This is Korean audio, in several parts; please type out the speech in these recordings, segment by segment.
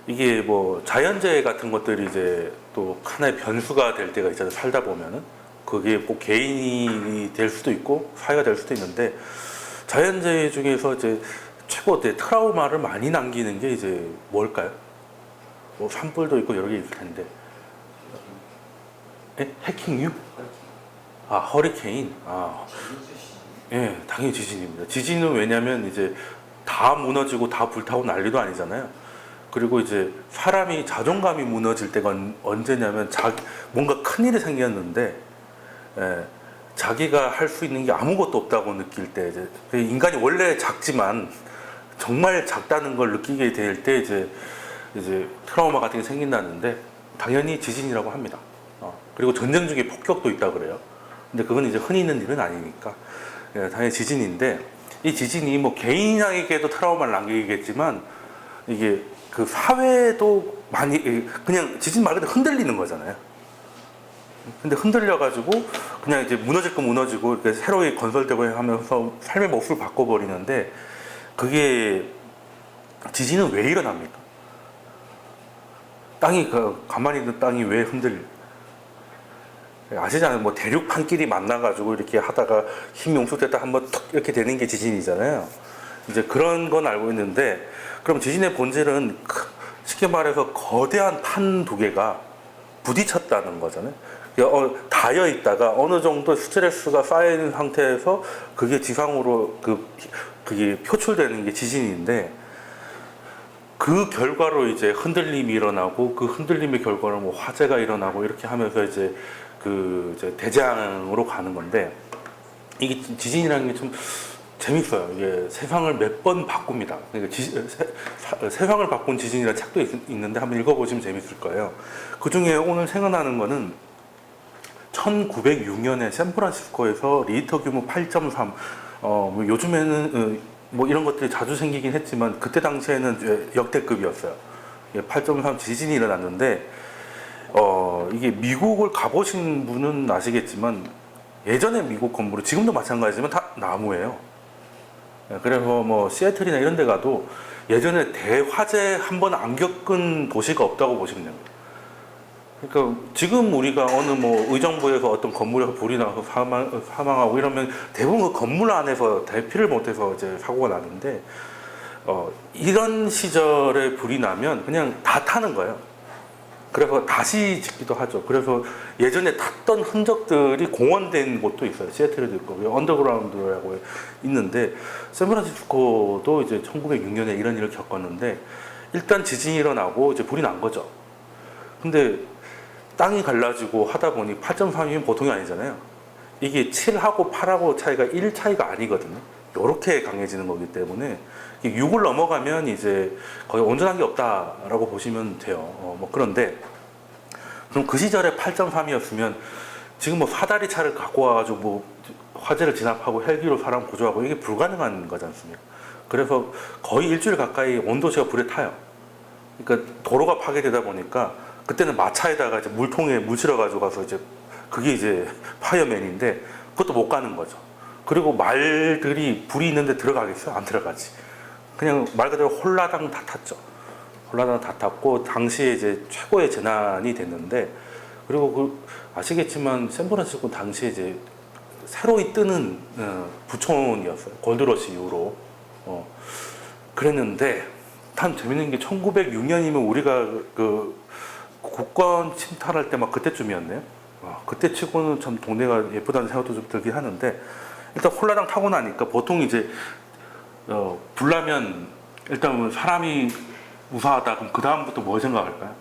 이게 뭐 자연재해 같은 것들이 이제 또 하나의 변수가 될 때가 있잖아요. 살다 보면은 그게 꼭 개인이 될 수도 있고 사회가 될 수도 있는데 자연재해 중에서 이제 최고 트라우마를 많이 남기는 게 이제 뭘까요? 뭐 산불도 있고 여러 개 있을 텐데. 예? 해킹류? 아, 허리케인. 아, 예, 당연히 지진입니다. 지진은 왜냐면 이제 다 무너지고 다 불타고 난리도 아니잖아요. 그리고 이제 사람이 자존감이 무너질 때가 언제냐면 뭔가 큰일이 생겼는데 예, 자기가 할 수 있는 게 아무것도 없다고 느낄 때 이제 인간이 원래 작지만 정말 작다는 걸 느끼게 될 때 이제 트라우마 같은 게 생긴다는데 당연히 지진이라고 합니다. 그리고 전쟁 중에 폭격도 있다 그래요. 근데 그건 이제 흔히 있는 일은 아니니까 예, 당연히 지진인데 이 지진이 뭐 개인에게도 트라우마를 남기겠지만 이게 그 사회도 많이 그냥 지진 말 그대로 흔들리는 거잖아요. 근데 흔들려가지고 그냥 이제 무너질 거 무너지고 이렇게 새로이 건설되고 하면서 삶의 몫을 바꿔버리는데 그게 지진은 왜 일어납니까? 땅이 가만히 있는 땅이 왜 아시잖아요. 뭐 대륙판끼리 만나가지고 이렇게 하다가 힘이 응축됐다 한번 툭 이렇게 되는 게 지진이잖아요. 이제 그런 건 알고 있는데 그럼 지진의 본질은 쉽게 말해서 거대한 판 두 개가 부딪혔다는 거잖아요. 닿여 있다가 어느 정도 스트레스가 쌓인 상태에서 그게 지상으로 그게 표출되는 게 지진인데 그 결과로 이제 흔들림이 일어나고 그 흔들림의 결과로 뭐 화재가 일어나고 이렇게 하면서 이제 이제 대장으로 가는 건데 이게 지진이라는 게 좀 재밌어요. 이게 세상을 몇 번 바꿉니다. 그러니까 세상을 바꾼 지진이라는 책도 있는데 한번 읽어보시면 재밌을 거예요. 그 중에 오늘 생각나는 거는 1906년에 샌프란시스코에서 리히터 규모 8.3, 뭐 요즘에는 뭐 이런 것들이 자주 생기긴 했지만 그때 당시에는 역대급이었어요. 8.3 지진이 일어났는데 이게 미국을 가보신 분은 아시겠지만 예전에 미국 건물은 지금도 마찬가지지만 다 나무예요. 그래서 뭐 시애틀이나 이런 데 가도 예전에 대화재 한 번 안 겪은 도시가 없다고 보시면 됩니다. 그러니까 지금 우리가 어느 뭐 의정부에서 어떤 건물에서 불이 나서 사망하고 이러면 대부분 그 건물 안에서 대피를 못해서 이제 사고가 나는데 이런 시절에 불이 나면 그냥 다 타는 거예요. 그래서 다시 짓기도 하죠. 그래서 예전에 탔던 흔적들이 공원된 곳도 있어요. 시애틀에도 있고 언더그라운드라고 있는데 샌프란시스코도 이제 1906년에 이런 일을 겪었는데 일단 지진이 일어나고 이제 불이 난 거죠. 근데 땅이 갈라지고 하다 보니 8.3이면 보통이 아니잖아요. 이게 7하고 8하고 차이가 1 차이가 아니거든요. 이렇게 강해지는 거기 때문에 6을 넘어가면 이제 거의 온전한 게 없다라고 보시면 돼요. 뭐 그런데 그럼 그 시절에 8.3이었으면 지금 뭐 사다리 차를 갖고 와가지고 뭐 화재를 진압하고 헬기로 사람 구조하고 이게 불가능한 거지 않습니까? 그래서 거의 일주일 가까이 온 도시가 불에 타요. 그러니까 도로가 파괴되다 보니까 그때는 마차에다가 이제 물통에 물 실어가지고 가서 이제 그게 이제 파이어맨인데 그것도 못 가는 거죠. 그리고 말들이 불이 있는데 들어가겠어요? 안 들어가지. 그냥 말 그대로 홀라당 다 탔죠. 홀라당 다 탔고 당시에 이제 최고의 재난이 됐는데 그리고 아시겠지만 샌프란시스코 당시에 이제 새로이 뜨는 부촌이었어요. 골드러시 이후로. 그랬는데 참 재밌는 게 1906년이면 우리가 그 국권 침탈할 때 막 그때쯤이었네요. 그때 치고는 참 동네가 예쁘다는 생각도 좀 들긴 하는데 일단 홀라당 타고 나니까 보통 이제 불나면 일단 사람이 무사하다 그럼 그 다음부터 뭐 생각할까요?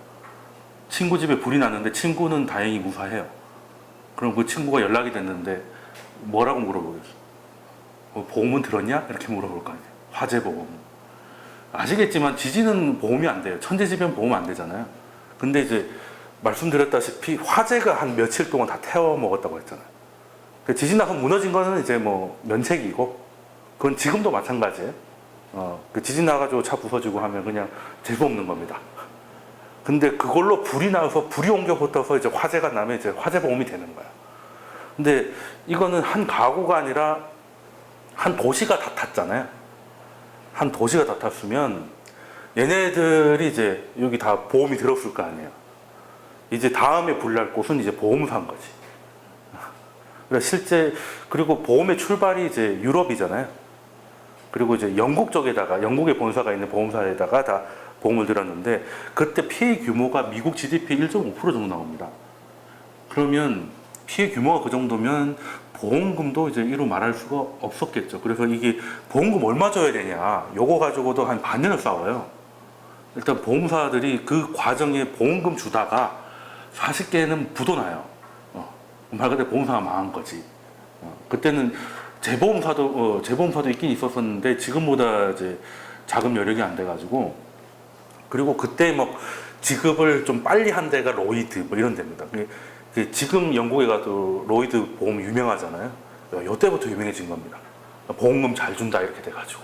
친구 집에 불이 났는데 친구는 다행히 무사해요. 그럼 그 친구가 연락이 됐는데 뭐라고 물어보겠어? 보험은 들었냐? 이렇게 물어볼 거 아니에요. 화재 보험. 아시겠지만 지진은 보험이 안 돼요. 천재지변 보험 안 되잖아요. 근데 이제 말씀드렸다시피 화재가 한 며칠 동안 다 태워 먹었다고 했잖아요. 지진 나서 무너진 거는 이제 뭐 면책이고 그건 지금도 마찬가지예요. 그 지진 나가지고 차 부서지고 하면 그냥 재수 없는 겁니다. 근데 그걸로 불이 나서 불이 옮겨 붙어서 이제 화재가 나면 이제 화재 보험이 되는 거야. 근데 이거는 한 가구가 아니라 한 도시가 다 탔잖아요. 한 도시가 다 탔으면 얘네들이 이제 여기 다 보험이 들었을 거 아니에요. 이제 다음에 불날 곳은 이제 보험사인 거지. 그러니까 실제 그리고 보험의 출발이 이제 유럽이잖아요. 그리고 이제 영국 쪽에다가 영국의 본사가 있는 보험사에다가 다 보험을 들었는데 그때 피해 규모가 미국 GDP 1.5% 정도 나옵니다. 그러면 피해 규모가 그 정도면 보험금도 이제 이루 말할 수가 없었겠죠. 그래서 이게 보험금 얼마 줘야 되냐, 요거 가지고도 한 반년을 싸워요. 일단 보험사들이 그 과정에 보험금 주다가 40개는 부도나요. 말 그대로 보험사가 망한 거지. 그때는 재보험사도 있긴 있었었는데 지금보다 이제 자금 여력이 안 돼가지고, 그리고 그때 뭐 지급을 좀 빨리 한 데가 로이드 뭐 이런 데입니다. 지금 영국에 가도 로이드 보험 유명하잖아요. 이때부터 유명해진 겁니다. 보험금 잘 준다 이렇게 돼가지고.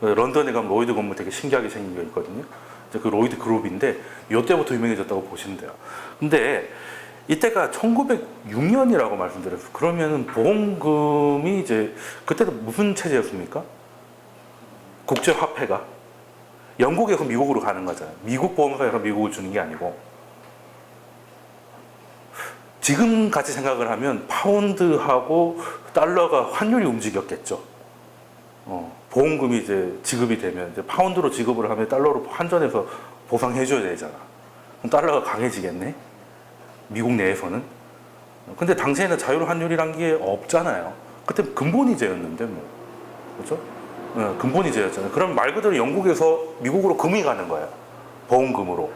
런던에 가면 로이드 건물 되게 신기하게 생긴 게 있거든요. 그 로이드 그룹인데 이때부터 유명해졌다고 보시면 돼요. 근데 이때가 1906년이라고 말씀드렸어요. 그러면은 보험금이 이제 그때도 무슨 체제였습니까? 국제화폐가 영국에서 미국으로 가는 거잖아요. 미국 보험사에서 미국을 주는 게 아니고. 지금 같이 생각을 하면 파운드하고 달러가 환율이 움직였겠죠. 보험금이 이제 지급이 되면 이제 파운드로 지급을 하면 달러로 환전해서 보상해줘야 되잖아. 그럼 달러가 강해지겠네? 미국 내에서는. 근데 당시에는 자율 환율이란 게 없잖아요. 그때 근본이제였는데 뭐. 그렇죠? 근본이제였잖아요. 그럼 말 그대로 영국에서 미국으로 금이 가는 거예요. 보험금으로.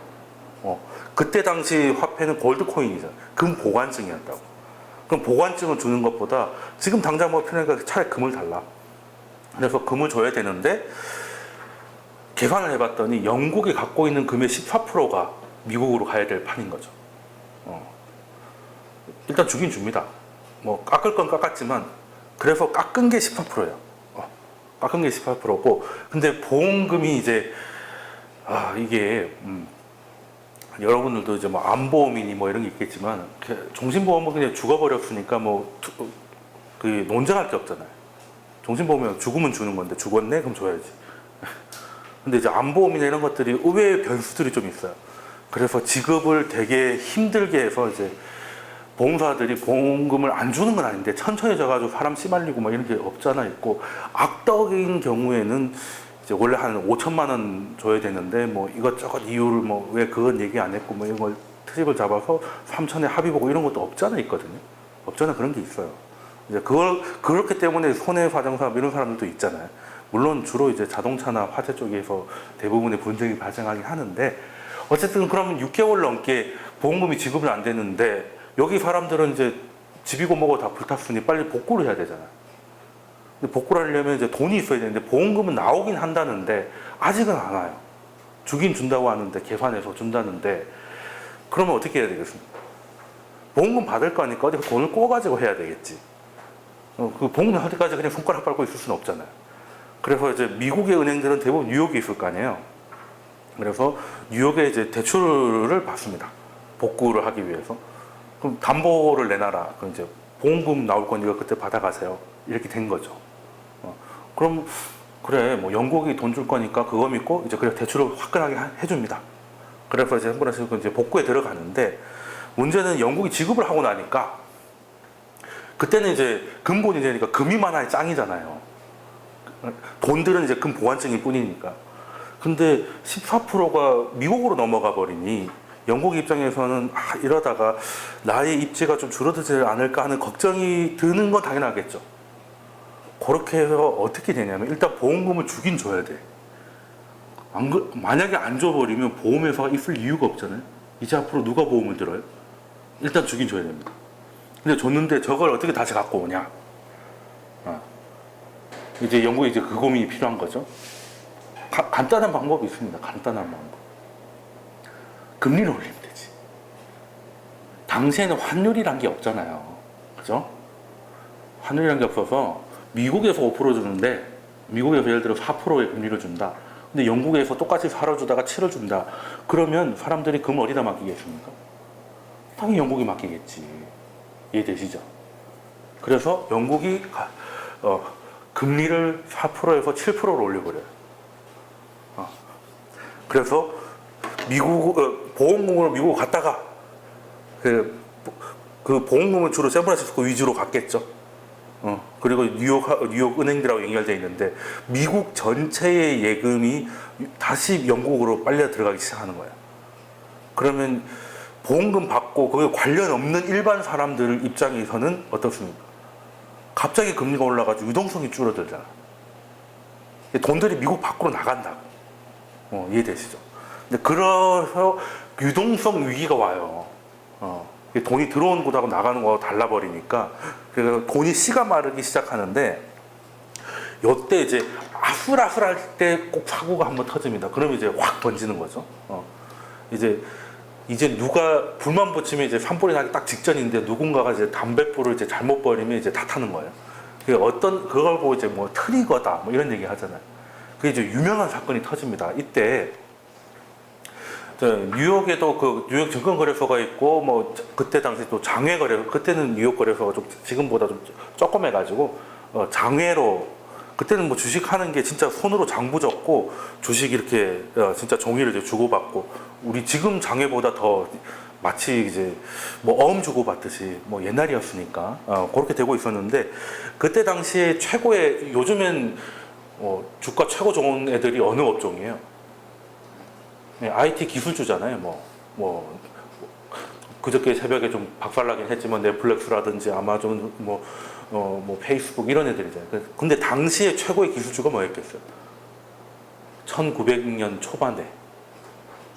그때 당시 화폐는 골드코인이잖아요. 금 보관증이었다고. 그럼 보관증을 주는 것보다 지금 당장 뭐 필요하니까 차라리 금을 달라. 그래서 금을 줘야 되는데 계산을 해봤더니 영국이 갖고 있는 금의 14%가 미국으로 가야 될 판인 거죠. 일단 주긴 줍니다. 뭐 깎을 건 깎았지만 그래서 깎은 게 14%예요. 깎은 게 18%고, 근데 보험금이 이제 이게 여러분들도 이제 뭐 암보험이니 뭐 이런 게 있겠지만 종신보험은 그냥 죽어버렸으니까 뭐 그 논쟁할 게 없잖아요. 종신보험은 죽으면 주는 건데 죽었네? 그럼 줘야지. 근데 이제 암보험이나 이런 것들이 의외의 변수들이 좀 있어요. 그래서 지급을 되게 힘들게 해서 이제 보험사들이 보험금을 안 주는 건 아닌데 천천히 져가지고 사람 씨말리고 막 이런 게 없잖아 있고, 악덕인 경우에는 이제 원래 한 5천만 원 줘야 되는데 뭐 이것저것 이유를 뭐 왜 그건 얘기 안 했고 뭐 이런 걸 트집을 잡아서 3천에 합의 보고 이런 것도 없잖아 있거든요. 없잖아, 그런 게 있어요. 이제 그렇기 때문에 손해배상사 이런 사람들도 있잖아요. 물론 주로 이제 자동차나 화재 쪽에서 대부분의 분쟁이 발생하긴 하는데, 어쨌든 그러면 6개월 넘게 보험금이 지급이 안 되는데 여기 사람들은 이제 집이고 뭐고 다 불탔으니 빨리 복구를 해야 되잖아요. 근데 복구를 하려면 이제 돈이 있어야 되는데 보험금은 나오긴 한다는데 아직은 안 와요. 주긴 준다고 하는데, 계산해서 준다는데, 그러면 어떻게 해야 되겠습니까? 보험금 받을 거니까 어디 돈을 꿔가지고 해야 되겠지. 그 보험금 할 때까지 그냥 손가락 밟고 있을 수는 없잖아요. 그래서 이제 미국의 은행들은 대부분 뉴욕에 있을 거 아니에요. 그래서 뉴욕에 이제 대출을 받습니다. 복구를 하기 위해서. 그럼 담보를 내놔라. 그럼 이제 보험금 나올 거니까 그때 받아가세요. 이렇게 된 거죠. 그럼 그래, 뭐 영국이 돈 줄 거니까 그거 믿고 이제 그래 대출을 화끈하게 해줍니다. 그래서 이제 한번씩 이제 복구에 들어가는데, 문제는 영국이 지급을 하고 나니까 그때는 이제 근본이 되니까 금이 많아야 짱이잖아요. 돈들은 이제 금 보관증일 뿐이니까. 근데 14%가 미국으로 넘어가 버리니 영국 입장에서는 이러다가 나의 입지가 좀 줄어들지 않을까 하는 걱정이 드는 건 당연하겠죠. 그렇게 해서 어떻게 되냐면 일단 보험금을 주긴 줘야 돼. 만약에 안 줘버리면 보험회사가 있을 이유가 없잖아요. 이제 앞으로 누가 보험을 들어요? 일단 주긴 줘야 됩니다. 근데 줬는데 저걸 어떻게 다시 갖고 오냐? 이제 영국에 이제 그 고민이 필요한 거죠. 간단한 방법이 있습니다. 간단한 방법. 금리를 올리면 되지. 당시에는 환율이란 게 없잖아요. 그죠? 환율이란 게 없어서 미국에서 5% 주는데, 미국에서 예를 들어 4%의 금리를 준다. 근데 영국에서 똑같이 4를 주다가 7을 준다. 그러면 사람들이 금 어디다 맡기겠습니까? 당연히 영국이 맡기겠지. 이해되시죠? 그래서 영국이 금리를 4%에서 7%로 올려버려요. 그래서 미국 보험금으로 미국 갔다가 그 보험금은 주로 샌프란시스코 위주로 갔겠죠. 그리고 뉴욕 은행들하고 연결되어 있는데 미국 전체의 예금이 다시 영국으로 빨려 들어가기 시작하는 거예요. 그러면 보험금 받고 그게 관련 없는 일반 사람들 입장에서는 어떻습니까? 갑자기 금리가 올라가지고 유동성이 줄어들잖아. 돈들이 미국 밖으로 나간다고. 이해되시죠? 근데 그래서 유동성 위기가 와요. 돈이 들어오는 곳하고 나가는 거하고 달라버리니까 그래서 돈이 씨가 마르기 시작하는데 요때 이제 아슬아슬할 때 꼭 사고가 한번 터집니다. 그러면 이제 확 번지는 거죠. 이제 누가 불만 붙이면 이제 산불이 나기 딱 직전인데 누군가가 이제 담뱃불을 이제 잘못 버리면 이제 다 타는 거예요. 그걸 보고 이제 뭐 트리거다 뭐 이런 얘기 하잖아요. 그게 이제 유명한 사건이 터집니다. 이때 뉴욕에도 그 뉴욕 증권거래소가 있고 뭐 그때 당시 또 장외거래소, 그때는 뉴욕 거래소가 좀 지금보다 좀 조그매가지고 장외로 그때는 뭐 주식하는 게 진짜 손으로 장부 적고 주식 이렇게 진짜 종이를 이제 주고받고 우리 지금 장외보다 더 마치 이제 뭐 어음 주고받듯이 뭐 옛날이었으니까 그렇게 되고 있었는데 그때 당시에 최고의 요즘엔 주가 최고 좋은 애들이 어느 업종이에요? IT 기술주잖아요. 그저께 새벽에 좀 박살나긴 했지만 넷플릭스라든지 아마존, 뭐 페이스북 이런 애들이잖아요. 근데 당시에 최고의 기술주가 뭐였겠어요? 1900년 초반에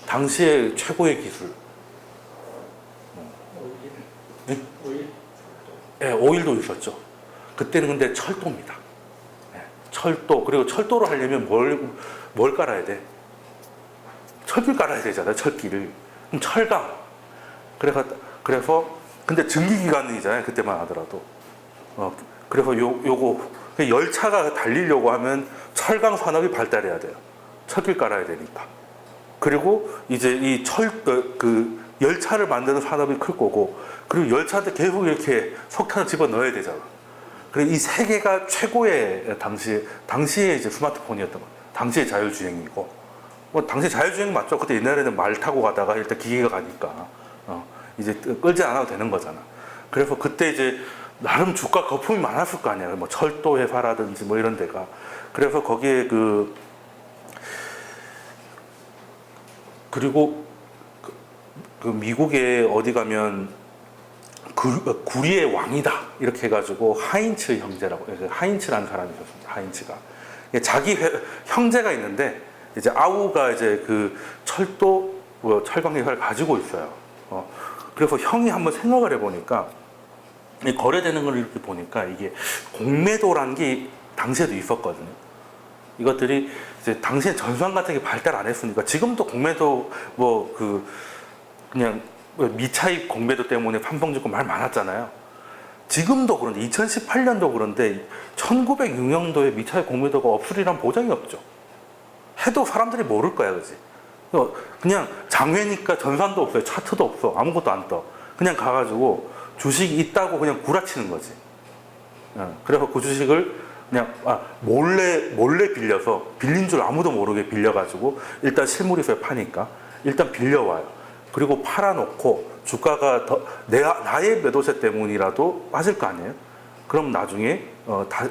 당시에 최고의 기술. 네, 오일도 있었죠. 그때는 근데 철도입니다. 네, 철도. 그리고 철도를 하려면 뭘 깔아야 돼? 철길 깔아야 되잖아요. 철길을. 그럼 철강. 그래서 근데 증기기관이잖아요. 그때만 하더라도. 그래서 요거 열차가 달리려고 하면 철강 산업이 발달해야 돼요. 철길 깔아야 되니까. 그리고 이제 이 그 열차를 만드는 산업이 클 거고, 그리고 열차한테 계속 이렇게 석탄을 집어 넣어야 되잖아. 그래서 이 세 개가 최고의 당시에 이제 스마트폰이었던 거예요. 당시의 자율주행이고. 당시 자율주행 맞죠? 그때 옛날에는 말 타고 가다가 일단 기계가 가니까 이제 끌지 않아도 되는 거잖아. 그래서 그때 이제 나름 주가 거품이 많았을 거 아니야. 뭐 철도 회사라든지 뭐 이런 데가. 그래서 거기에 그리고 그 미국에 어디 가면 구리의 왕이다 이렇게 해가지고 하인츠 형제라고, 하인츠라는 사람이 있었습니다. 하인츠가 자기 형제가 있는데 이제 아우가 이제 그 철도 철강 회사를 가지고 있어요. 그래서 형이 한번 생각을 해보니까 거래되는 걸 이렇게 보니까 이게 공매도라는 게 당시에도 있었거든요. 이것들이 이제 당시에 전산 같은 게 발달 안 했으니까 지금도 공매도 그냥 미차입 공매도 때문에 판봉 짓고 말 많았잖아요. 지금도 그런데 2018년도 그런데 1906년도에 미차입 공매도가 없으리란 보장이 없죠. 해도 사람들이 모를 거야, 그지? 그냥 장외니까 전산도 없어요. 차트도 없어. 아무것도 안 떠. 그냥 가가지고 주식이 있다고 그냥 구라치는 거지. 그래서 그 주식을 그냥 몰래 빌려서 빌린 줄 아무도 모르게 빌려가지고 일단 실물이서야 파니까 일단 빌려와요. 그리고 팔아놓고 주가가 나의 매도세 때문이라도 빠질 거 아니에요? 그럼 나중에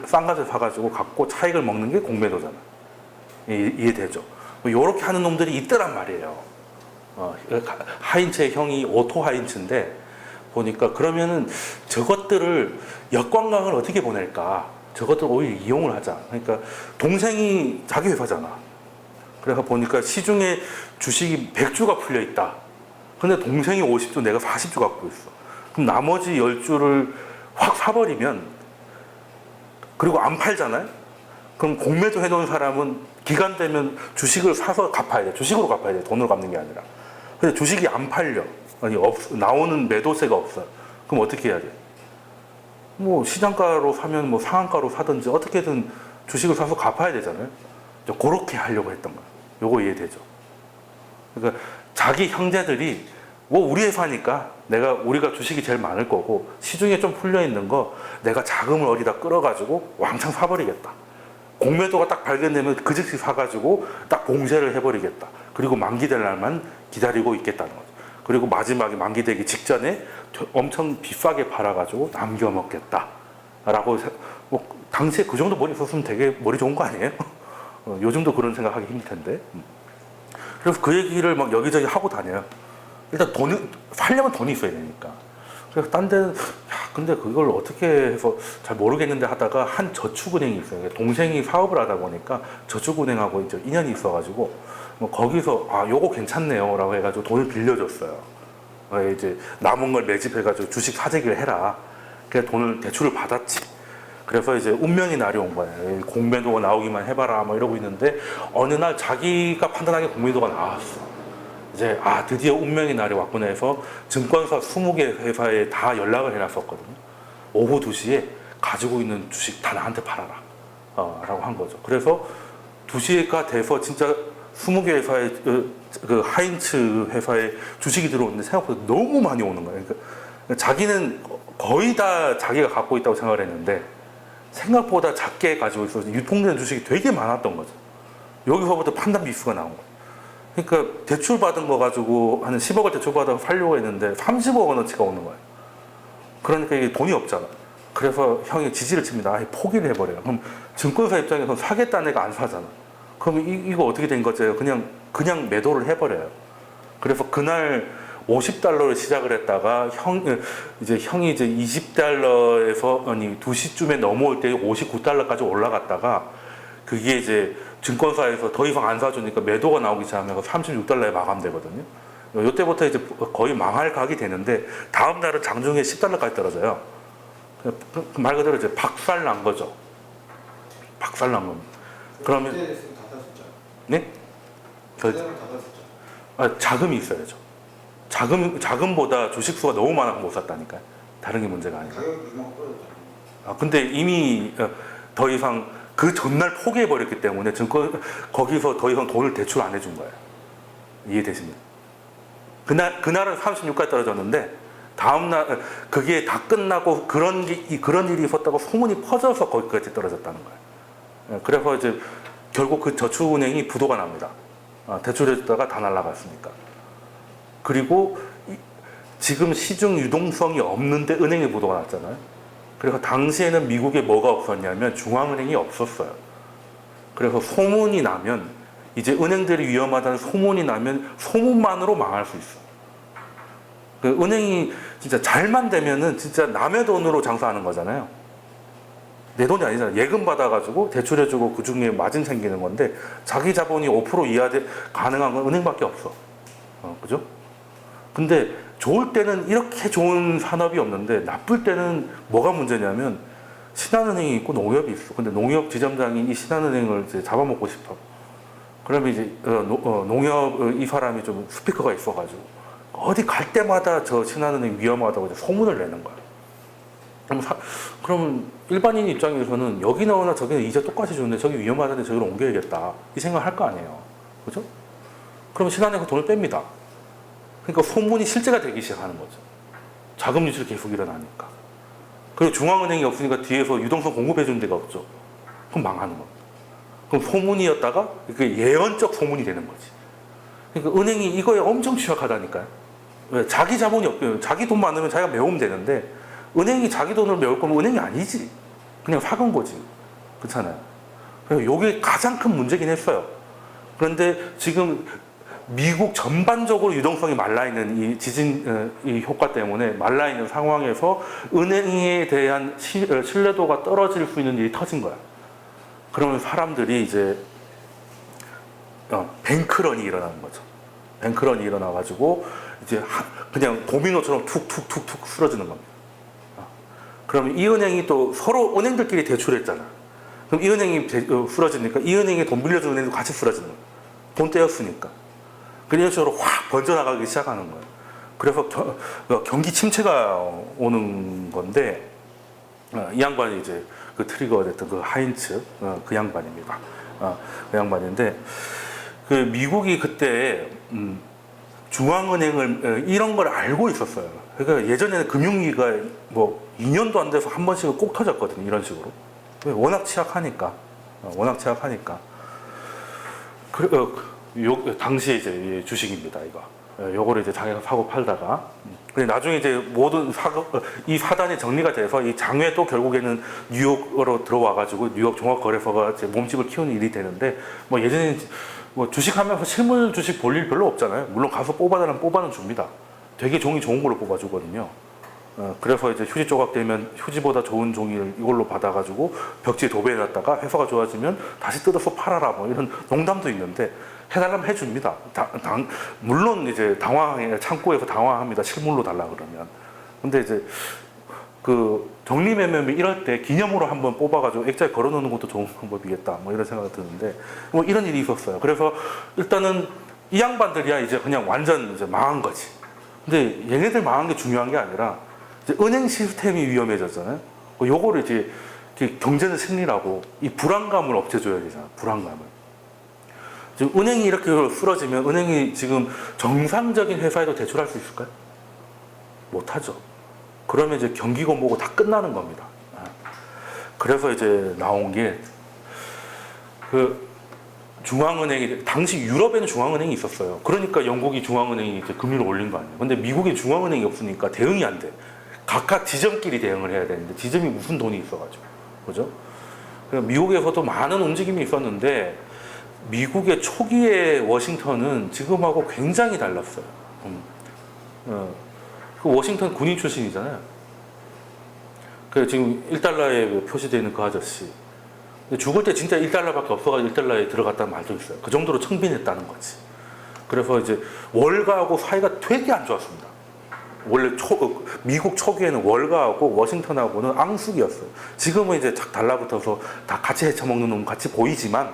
싼 값에 사가지고 갖고 차익을 먹는 게 공매도잖아. 이해되죠? 요렇게 하는 놈들이 있더란 말이에요. 하인츠의 형이 오토 하인츠인데 보니까 그러면은 저것들을 역관광을 어떻게 보낼까? 저것들 오히려 이용을 하자. 그러니까 동생이 자기 회사잖아. 그래서 보니까 시중에 주식이 100주가 풀려 있다. 근데 동생이 50주, 내가 40주 갖고 있어. 그럼 나머지 10주를 확 사버리면, 그리고 안 팔잖아요? 그럼 공매도 해놓은 사람은 기간 되면 주식을 사서 갚아야 돼. 주식으로 갚아야 돼. 돈으로 갚는 게 아니라. 근데 주식이 안 팔려. 나오는 매도세가 없어요. 그럼 어떻게 해야 돼? 뭐 시장가로 사면 뭐 상한가로 사든지 어떻게든 주식을 사서 갚아야 되잖아요. 그렇게 하려고 했던 거예요. 요거 이해되죠? 그러니까 자기 형제들이 우리 회사니까 우리가 주식이 제일 많을 거고 시중에 좀 풀려 있는 거 내가 자금을 어디다 끌어가지고 왕창 사버리겠다. 공매도가 딱 발견되면 그 즉시 사가지고 딱 봉쇄를 해버리겠다. 그리고 만기될 날만 기다리고 있겠다는 거죠. 그리고 마지막에 만기되기 직전에 엄청 비싸게 팔아가지고 남겨 먹겠다라고. 뭐 당시에 그 정도 머리 있었으면 되게 머리 좋은 거 아니에요? 요즘도 그런 생각하기 힘들 텐데. 그래서 그 얘기를 막 여기저기 하고 다녀요. 일단 살려면 돈이 있어야 되니까. 그래서 딴 데는, 근데 그걸 어떻게 해서 잘 모르겠는데 하다가 한 저축은행이 있어요. 동생이 사업을 하다 보니까 저축은행하고 이제 인연이 있어가지고, 뭐 거기서, 요거 괜찮네요. 라고 해가지고 돈을 빌려줬어요. 이제 남은 걸 매집해가지고 주식 사재기를 해라. 그래서 돈을, 대출을 받았지. 그래서 이제 운명의 날이 온 거예요. 공매도가 나오기만 해봐라. 뭐 이러고 있는데, 어느 날 자기가 판단하기에 공매도가 나왔어. 이제 드디어 운명의 날이 왔구나 해서 증권사 20개 회사에 다 연락을 해놨었거든요. 오후 2시에 가지고 있는 주식 다 나한테 팔아라 라고 한 거죠. 그래서 2시가 돼서 진짜 20개 회사에 그 하인츠 회사에 주식이 들어오는데 생각보다 너무 많이 오는 거예요. 그러니까 자기는 거의 다 자기가 갖고 있다고 생각을 했는데 생각보다 작게 가지고 있어서 유통되는 주식이 되게 많았던 거죠. 여기서부터 판단 미스가 나온 거예요. 그러니까 대출 받은 거 가지고 한 10억을 대출 받아서 살려고 했는데 30억 원어치가 오는 거예요. 그러니까 이게 돈이 없잖아. 그래서 형이 지지를 칩니다. 아예 포기를 해버려요. 그럼 증권사 입장에서 사겠다는 애가 안 사잖아. 그럼 이거 어떻게 된 거죠? 그냥 매도를 해버려요. 그래서 그날 50달러를 시작을 했다가 형이 이제 20달러에서 아니 2시쯤에 넘어올 때 59달러까지 올라갔다가 그게 이제 증권사에서 더 이상 안 사주니까 매도가 나오기 시작하면서 36달러에 마감되거든요. 이때부터 이제 거의 망할 각이 되는데 다음 날은 장중에 10달러까지 떨어져요. 말 그대로 이제 박살 난 거죠. 박살 난 겁니다. 그러면 네? 자금이 있어야죠. 자금보다 주식수가 너무 많아서 못 샀다니까요. 다른 게 문제가 아니라. 근데 이미 더 이상 그 전날 포기해버렸기 때문에 거기서 더 이상 돈을 대출 안 해준 거예요. 이해되십니까? 그날은 36까지 떨어졌는데 다음날 그게 다 끝나고 그런 일이 있었다고 소문이 퍼져서 거기까지 떨어졌다는 거예요. 그래서 이제 결국 그 저축은행이 부도가 납니다. 대출해주다가 다 날라갔으니까. 그리고 지금 시중 유동성이 없는데 은행에 부도가 났잖아요. 그래서 당시에는 미국에 뭐가 없었냐면 중앙은행이 없었어요. 그래서 소문이 나면 이제 은행들이 위험하다는 소문이 나면 소문만으로 망할 수 있어. 그 은행이 진짜 잘만 되면은 진짜 남의 돈으로 장사하는 거잖아요. 내 돈이 아니잖아. 예금 받아가지고 대출해주고 그 중에 마진 생기는 건데 자기 자본이 5% 이하 가능한 건 은행밖에 없어. 그죠? 근데 좋을 때는 이렇게 좋은 산업이 없는데 나쁠 때는 뭐가 문제냐면 신한은행이 있고 농협이 있어. 근데 농협 지점장이 이 신한은행을 이제 잡아먹고 싶어. 그러면 이제 농협 이 사람이 좀 스피커가 있어가지고 어디 갈 때마다 저 신한은행 위험하다고 이제 소문을 내는 거야. 그러면 일반인 입장에서는 여기 나오나 저기는 이자 똑같이 주는데 저기 위험하다는데 저기로 옮겨야겠다 이 생각을 할 거 아니에요. 그죠? 그럼 신한은행은 돈을 뺍니다. 그러니까 소문이 실제가 되기 시작하는 거죠. 자금 유출이 계속 일어나니까. 그리고 중앙은행이 없으니까 뒤에서 유동성 공급해주는 데가 없죠. 그럼 망하는 겁니다. 그럼 소문이었다가 예언적 소문이 되는 거지. 그러니까 은행이 이거에 엄청 취약하다니까요. 왜? 자기 자본이 없어요. 자기 돈 많으면 자기가 메우면 되는데 은행이 자기 돈을 메울 거면 은행이 아니지. 그냥 사건 거지. 그렇잖아요. 그래서 이게 가장 큰 문제긴 했어요. 그런데 지금 미국 전반적으로 유동성이 말라있는 이 지진 이 효과 때문에 말라있는 상황에서 은행에 대한 신뢰도가 떨어질 수 있는 일이 터진 거야. 그러면 사람들이 이제 뱅크런이 일어나는 거죠. 뱅크런이 일어나가지고 이제 그냥 도미노처럼 툭툭툭툭 쓰러지는 겁니다. 그러면 이 은행이 또 서로 은행들끼리 대출했잖아. 그럼 이 은행이 쓰러지니까 이 은행에 돈 빌려주는 은행도 같이 쓰러지는 거야. 돈 떼었으니까. 그런 식으로 확 번져나가기 시작하는 거예요. 그래서 경기 침체가 오는 건데 이 양반이 이제 그 트리거가 됐던 그 하인츠 그 양반입니다. 그 양반인데 그 미국이 그때 중앙은행을 이런 걸 알고 있었어요. 그러니까 예전에는 금융위기가 뭐 2년도 안 돼서 한 번씩은 꼭 터졌거든요. 이런 식으로. 워낙 취약하니까. 요 당시에 이제 주식입니다. 이거. 요거를 이제 자기가 사고 팔다가 근데 나중에 이제 모든 이 사단이 정리가 돼서 이 장외도 결국에는 뉴욕으로 들어와 가지고 뉴욕 종합거래소가 이제 몸집을 키우는 일이 되는데 뭐 예전에 뭐 주식하면서 실물 주식 볼 일 별로 없잖아요. 물론 가서 뽑아달라면 뽑아는 줍니다. 되게 종이 좋은 걸로 뽑아주거든요. 그래서 이제 휴지 조각 되면 휴지보다 좋은 종이를 이걸로 받아가지고 벽지에 도배해놨다가 회사가 좋아지면 다시 뜯어서 팔아라 뭐 이런 농담도 있는데 해달라면 해줍니다. 물론 이제 창고에서 당황합니다. 실물로 달라 그러면. 근데 이제 그 정리매매 이럴 때 기념으로 한번 뽑아가지고 액자에 걸어놓는 것도 좋은 방법이겠다 뭐 이런 생각이 드는데 뭐 이런 일이 있었어요. 그래서 일단은 이 양반들이야 이제 그냥 완전 이제 망한 거지. 근데 얘네들 망한 게 중요한 게 아니라 이제 은행 시스템이 위험해졌잖아요. 요거를 이제 경제는 승리라고 이 불안감을 없애줘야 되잖아. 불안감을. 지금 은행이 이렇게 쓰러지면 은행이 지금 정상적인 회사에도 대출할 수 있을까요? 못하죠. 그러면 이제 경기고 뭐고 다 끝나는 겁니다. 그래서 이제 나온 게 그 중앙은행이 당시 유럽에는 중앙은행이 있었어요. 그러니까 영국이 중앙은행이 이제 금리를 올린 거 아니에요. 근데 미국에 중앙은행이 없으니까 대응이 안 돼. 각각 지점끼리 대응을 해야 되는데 지점이 무슨 돈이 있어가지고 그죠? 미국에서도 많은 움직임이 있었는데 미국의 초기의 워싱턴은 지금하고 굉장히 달랐어요. 그 워싱턴 군인 출신이잖아요. 그 지금 1달러에 표시되어 있는 그 아저씨. 죽을 때 진짜 1달러밖에 없어가지고 1달러에 들어갔다는 말도 있어요. 그 정도로 청빈했다는 거지. 그래서 이제 월가하고 사이가 되게 안 좋았습니다. 원래 미국 초기에는 월가하고 워싱턴하고는 앙숙이었어요. 지금은 이제 착 달라붙어서 다 같이 헤쳐먹는 놈 같이 보이지만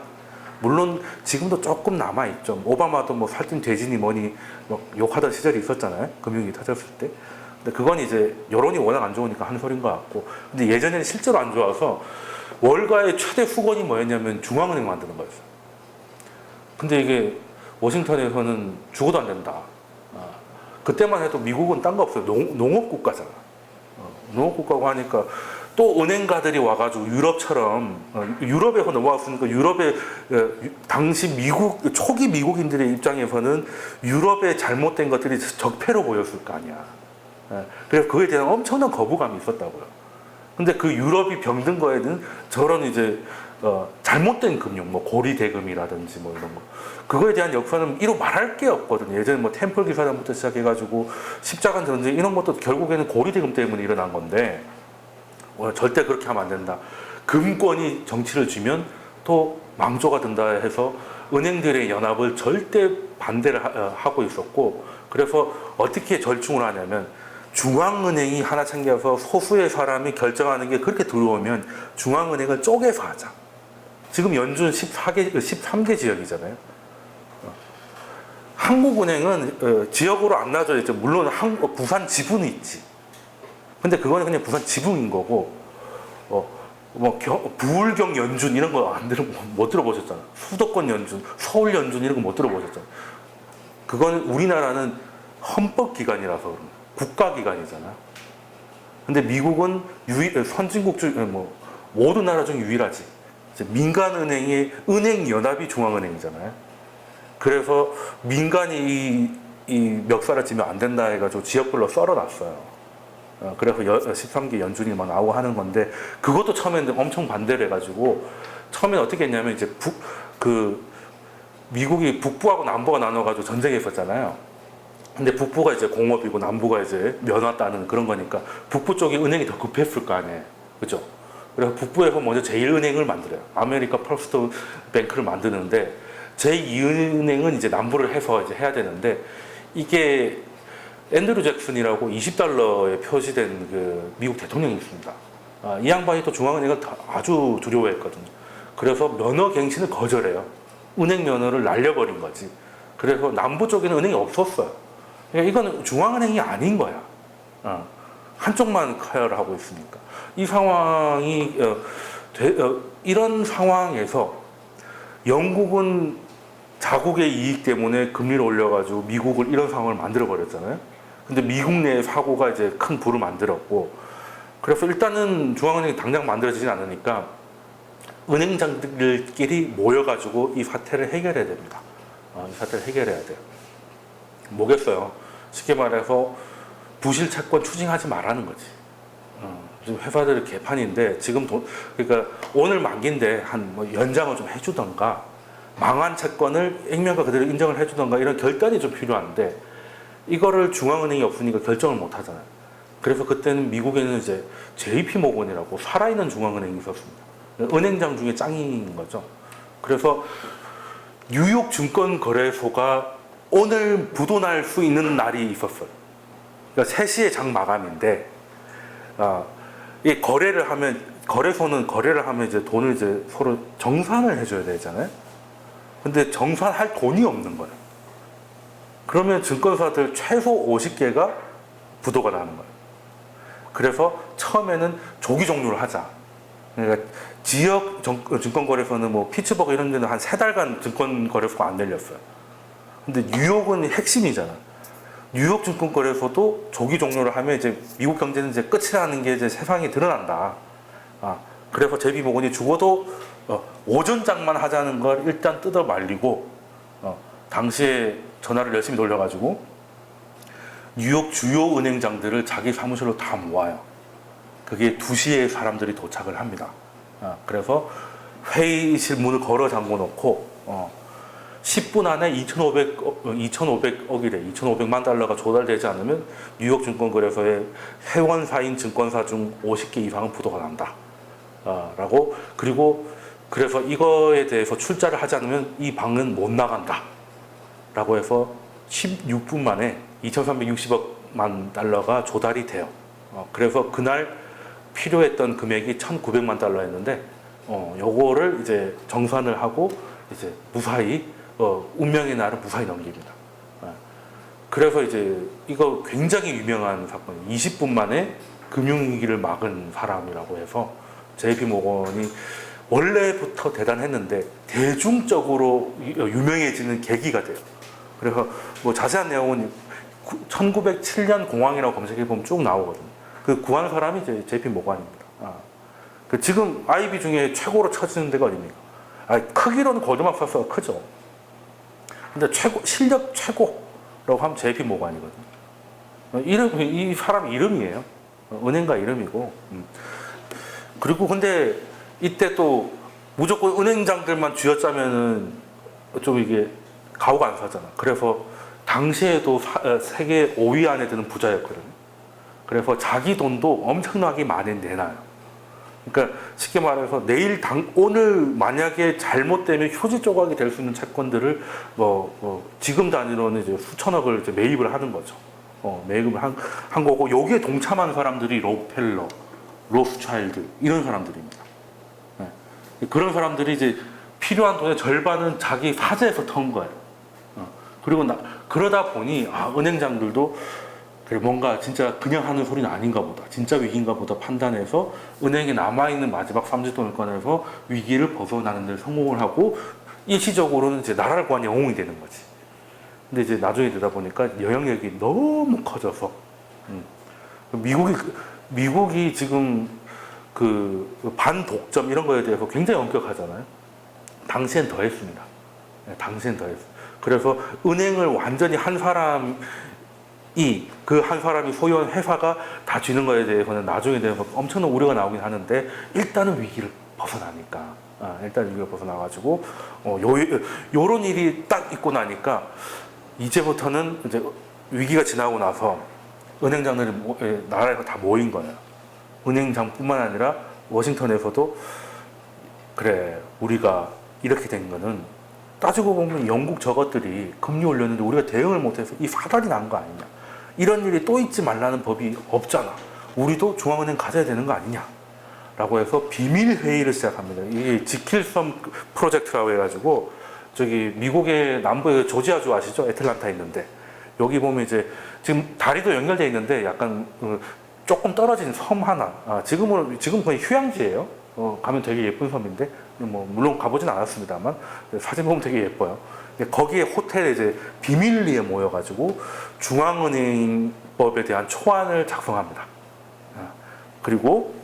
물론 지금도 조금 남아있죠. 오바마도 뭐 살찐 돼지니 뭐니 뭐 욕하던 시절이 있었잖아요. 금융위기 터졌을 때. 근데 그건 이제 여론이 워낙 안 좋으니까 하는 소린 것 같고. 근데 예전에는 실제로 안 좋아서 월가의 최대 수건이 뭐였냐면 중앙은행 만드는 거였어요. 근데 이게 워싱턴에서는 죽어도 안 된다. 그때만 해도 미국은 딴 거 없어요. 농업국가잖아. 농업국가고 하니까 또 은행가들이 와가지고 유럽처럼 유럽에서 넘어왔으니까 유럽의 당시 초기 미국인들의 입장에서는 유럽의 잘못된 것들이 적폐로 보였을 거 아니야. 그래서 그에 대한 엄청난 거부감이 있었다고요. 근데 그 유럽이 병든 거에는 저런 이제 잘못된 금융, 뭐 고리 대금이라든지 뭐 이런 거 그거에 대한 역사는 이루 말할 게 없거든요. 예전에 뭐 템플 기사단부터 시작해가지고 십자가 전쟁 이런 것도 결국에는 고리 대금 때문에 일어난 건데. 절대 그렇게 하면 안 된다. 금권이 정치를 쥐면 또 망조가 된다 해서 은행들의 연합을 절대 반대를 하고 있었고 그래서 어떻게 절충을 하냐면 중앙은행이 하나 챙겨서 소수의 사람이 결정하는 게 그렇게 들어오면 중앙은행을 쪼개서 하자. 지금 연준 13개 지역이잖아요. 한국은행은 지역으로 안 나눠져 있죠. 물론 부산 지분이 있지. 근데 그거는 그냥 부산 지붕인 거고, 부울경 연준 이런 거 못 들어보셨잖아. 수도권 연준, 서울 연준 이런 거 못 들어보셨잖아. 그건 우리나라는 헌법기관이라서 그런 거야. 국가기관이잖아. 근데 미국은 선진국 중, 모든 나라 중 유일하지. 민간은행의 은행연합이 중앙은행이잖아요. 그래서 민간이 이 멱살을 쥐면 안 된다 해가지고 지역별로 썰어놨어요. 그래서 13개 연준이 막 나오고 하는 건데 그것도 처음에는 엄청 반대를 해가지고 처음에는 어떻게 했냐면 이제 미국이 북부하고 남부가 나눠가지고 전쟁했었잖아요. 근데 북부가 이제 공업이고 남부가 이제 면화 따는 그런 거니까 북부 쪽이 은행이 더 급했을 거 아니에요. 그죠? 그래서 북부에서 먼저 제1은행을 만들어요. 아메리카 퍼스트 뱅크를 만드는데 제2은행은 이제 남부를 해서 이제 해야 되는데 이게 앤드류 잭슨이라고 20달러에 표시된 그 미국 대통령이 있습니다. 이 양반이 또 중앙은행을 아주 두려워했거든요. 그래서 면허 갱신을 거절해요. 은행 면허를 날려버린 거지. 그래서 남부 쪽에는 은행이 없었어요. 그러니까 이건 중앙은행이 아닌 거야. 한쪽만 커야를 하고 있으니까. 이 상황이 이런 상황에서 영국은 자국의 이익 때문에 금리를 올려가지고 미국을 이런 상황을 만들어 버렸잖아요. 근데 미국 내 사고가 이제 큰 부를 만들었고, 그래서 일단은 중앙은행이 당장 만들어지진 않으니까 은행장들끼리 모여가지고 이 사태를 해결해야 됩니다. 이 사태를 해결해야 돼요. 뭐겠어요? 쉽게 말해서 부실 채권 추징하지 말라는 거지. 지금 회사들이 개판인데 지금 그러니까 오늘 만기인데 뭐 연장을 좀 해주던가 망한 채권을 액면가 그대로 인정을 해주던가 이런 결단이 좀 필요한데 이거를 중앙은행이 없으니까 결정을 못 하잖아요. 그래서 그때는 미국에는 이제 JP 모건이라고 살아있는 중앙은행이 있었습니다. 은행장 중에 짱인 거죠. 그래서 뉴욕 증권거래소가 오늘 부도날 수 있는 날이 있었어요. 그러니까 3시에 장 마감인데, 이 거래소는 거래를 하면 이제 돈을 이제 서로 정산을 해줘야 되잖아요. 근데 정산할 돈이 없는 거예요. 그러면 증권사들 최소 50개가 부도가 나는 거예요. 그래서 처음에는 조기 종료를 하자. 그러니까 지역 증권거래소는 뭐 피츠버그 이런 데는 한 3달간 증권거래소가 안 열렸어요. 근데 뉴욕은 핵심이잖아. 뉴욕 증권거래소도 조기 종료를 하면 이제 미국 경제는 이제 끝이라는 게 이제 세상에 드러난다. 그래서 JP 모건이 죽어도 오전장만 하자는 걸 일단 뜯어 말리고 당시에 전화를 열심히 돌려가지고 뉴욕 주요 은행장들을 자기 사무실로 다 모아요. 그게 2시에 사람들이 도착을 합니다. 그래서 회의실 문을 걸어 잠궈 놓고 10분 안에 2,500억이래. 2,500만 달러가 조달되지 않으면 뉴욕 증권거래소의 회원사인 증권사 중 50개 이상은 부도가 난다. 라고 그리고 그래서 이거에 대해서 출자를 하지 않으면 이 방은 못 나간다. 라고 해서 16분 만에 2,360억만 달러가 조달이 돼요. 그래서 그날 필요했던 금액이 1,900만 달러였는데, 요거를 이제 정산을 하고 이제 무사히 운명의 날은 무사히 넘깁니다. 그래서 이제 이거 굉장히 유명한 사건, 20분 만에 금융위기를 막은 사람이라고 해서 JP 모건이 원래부터 대단했는데 대중적으로 유명해지는 계기가 돼요. 그래서 뭐 자세한 내용은 1907년 공황이라고 검색해 보면 쭉 나오거든요. 그 구한 사람이 이제 JP 모건입니다. 그 지금 IB 중에 최고로 쳐지는 데가 어딥니까? 크기로는 골드만삭스가 크죠. 근데 실력 최고라고 하면 JP 모건이거든요. 이 사람 이름이에요. 은행가 이름이고. 그리고 근데 이때 또 무조건 은행장들만 쥐어짜면은 좀 이게 가오가 안 사잖아. 그래서 당시에도 세계 5위 안에 드는 부자였거든요. 그래서 자기 돈도 엄청나게 많이 내놔요. 그러니까 쉽게 말해서 오늘 만약에 잘못되면 휴지 조각이 될 수 있는 채권들을 지금 단위로는 이제 수천억을 이제 매입을 하는 거죠. 매입을 한 거고, 여기에 동참한 사람들이 록펠러, 로스차일드 이런 사람들입니다. 네. 그런 사람들이 이제 필요한 돈의 절반은 자기 사재에서 턴 거예요. 그리고 그러다 보니 은행장들도 뭔가 진짜 그냥 하는 소리는 아닌가 보다, 진짜 위기인가 보다 판단해서 은행에 남아있는 마지막 삼지돈을 꺼내서 위기를 벗어나는 데 성공을 하고 일시적으로는 이제 나라를 구한 영웅이 되는 거지. 근데 이제 나중에 되다 보니까 영향력이 너무 커져서 미국이 지금 그 반독점 이런 거에 대해서 굉장히 엄격하잖아요. 당시엔 더 했습니다. 네, 당시엔 더 했어요. 그래서 은행을 완전히 그 한 사람이 소유한 회사가 다 쥐는 거에 대해서는 나중에 대해서 엄청난 우려가 나오긴 하는데, 일단은 위기를 벗어나니까, 일단 위기를 벗어나가지고, 요런 일이 딱 있고 나니까, 이제부터는 이제 위기가 지나고 나서 은행장들이 나라에서 다 모인 거예요. 은행장뿐만 아니라 워싱턴에서도, 그래, 우리가 이렇게 된 거는 따지고 보면 영국 저것들이 금리 올렸는데 우리가 대응을 못해서 이 사달이 난 거 아니냐. 이런 일이 또 있지 말라는 법이 없잖아. 우리도 중앙은행 가져야 되는 거 아니냐. 라고 해서 비밀 회의를 시작합니다. 이게 지킬섬 프로젝트라고 해가지고, 저기 미국의 남부의 조지아주 아시죠? 애틀란타에 있는데, 여기 보면 이제 지금 다리도 연결되어 있는데 약간 조금 떨어진 섬 하나. 지금 거의 휴양지예요. 가면 되게 예쁜 섬인데, 물론 가보진 않았습니다만 사진 보면 되게 예뻐요. 거기에 호텔에 이제 비밀리에 모여가지고 중앙은행법에 대한 초안을 작성합니다. 그리고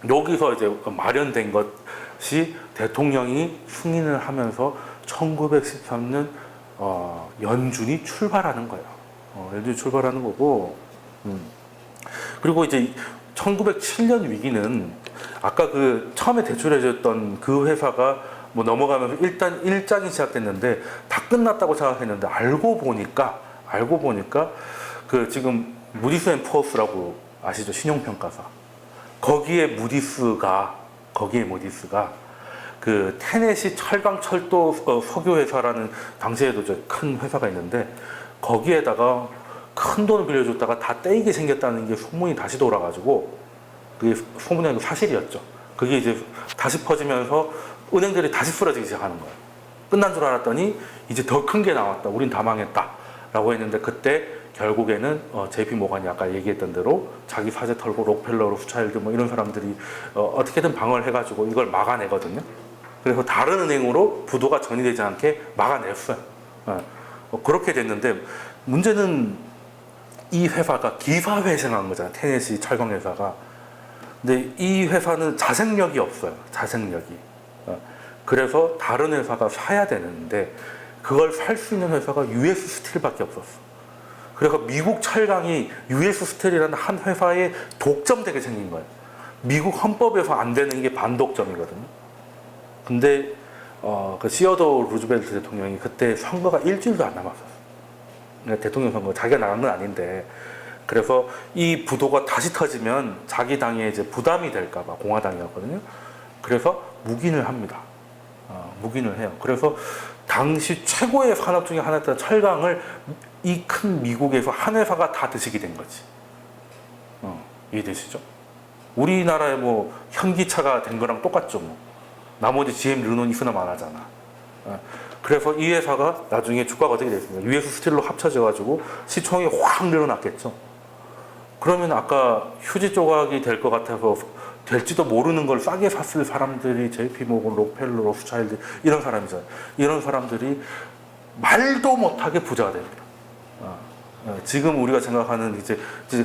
여기서 이제 마련된 것이 대통령이 승인을 하면서 1913년 연준이 출발하는 거예요. 연준이 출발하는 거고, 그리고 이제 1907년 위기는 아까 그 처음에 대출해줬던 그 회사가 뭐 넘어가면서 일단 일장이 시작됐는데 다 끝났다고 생각했는데 알고 보니까 그 지금 무디스 앤 푸어스라고 아시죠? 신용평가사. 거기에 무디스가 그 테네시 철강철도 석유회사라는 당시에도 큰 회사가 있는데 거기에다가 큰 돈을 빌려줬다가 다 떼이게 생겼다는 게 소문이 다시 돌아가지고 그게 소문이 아니고 사실이었죠. 그게 이제 다시 퍼지면서 은행들이 다시 쓰러지기 시작하는 거예요. 끝난 줄 알았더니 이제 더 큰 게 나왔다. 우린 다 망했다. 라고 했는데 그때 결국에는 JP 모간이 아까 얘기했던 대로 자기 사재 털고 록펠러, 로스차일드 뭐 이런 사람들이 어떻게든 방어를 해가지고 이걸 막아내거든요. 그래서 다른 은행으로 부도가 전이되지 않게 막아냈어요. 그렇게 됐는데 문제는 이 회사가 기사회생한 거잖아요. 테네시 철강회사가. 근데 이 회사는 자생력이 없어요. 자생력이. 그래서 다른 회사가 사야 되는데 그걸 살 수 있는 회사가 US 스틸밖에 없었어. 그래서 미국 철강이 US 스틸이라는 한 회사에 독점되게 생긴 거예요. 미국 헌법에서 안 되는 게 반독점이거든요. 근데 그 시어도 루즈벨트 대통령이 그때 선거가 일주일도 안 남았었어. 그러니까 대통령 선거 자기가 나간 건 아닌데 그래서 이 부도가 다시 터지면 자기 당에 이제 부담이 될까봐 공화당이었거든요. 그래서 묵인을 합니다. 묵인을 해요. 그래서 당시 최고의 산업 중에 하나였던 철강을 이 큰 미국에서 한 회사가 다 드시게 된 거지. 이해되시죠? 우리나라의 뭐 현기차가 된 거랑 똑같죠. 뭐. 나머지 GM, 르노는 있으나 마나잖아. 그래서 이 회사가 나중에 주가가 어떻게 됐습니까? US 스틸로 합쳐져가지고 시총이 확 늘어났겠죠. 그러면 아까 휴지 조각이 될 것 같아서 될지도 모르는 걸 싸게 샀을 사람들이 JP 모건, 록펠러, 로스차일드 이런 사람이잖아요. 이런 사람들이 말도 못하게 부자가 됩니다. 지금 우리가 생각하는 이제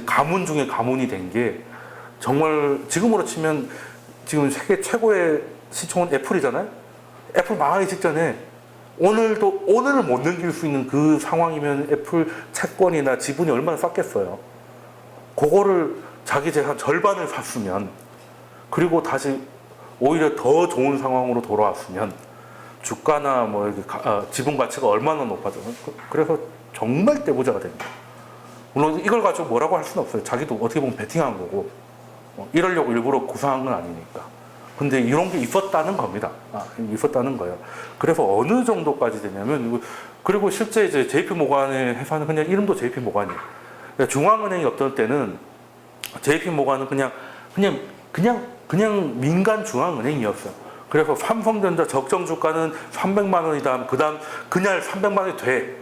가문 중에 가문이 된 게 정말 지금으로 치면 지금 세계 최고의 시총은 애플이잖아요. 애플 망하기 직전에 오늘을 못 넘길 수 있는 그 상황이면 애플 채권이나 지분이 얼마나 쌌겠어요. 그거를 자기 재산 절반을 샀으면 그리고 다시 오히려 더 좋은 상황으로 돌아왔으면 주가나 뭐 지분 가치가 얼마나 높아져. 그래서 정말 떼부자가 됩니다. 물론 이걸 가지고 뭐라고 할 수는 없어요. 자기도 어떻게 보면 베팅한 거고 이러려고 일부러 구상한 건 아니니까. 근데 이런 게 있었다는 겁니다. 있었다는 거예요. 그래서 어느 정도까지 되냐면 그리고 실제 이제 JP 모간의 회사는 그냥 이름도 JP 모간이에요. 그러니까 중앙은행이 없던 때는 JP 모간은 그냥 민간 중앙은행이었어요. 그래서 삼성전자 적정 주가는 300만 원이다. 그다음 그날 300만 원이 돼.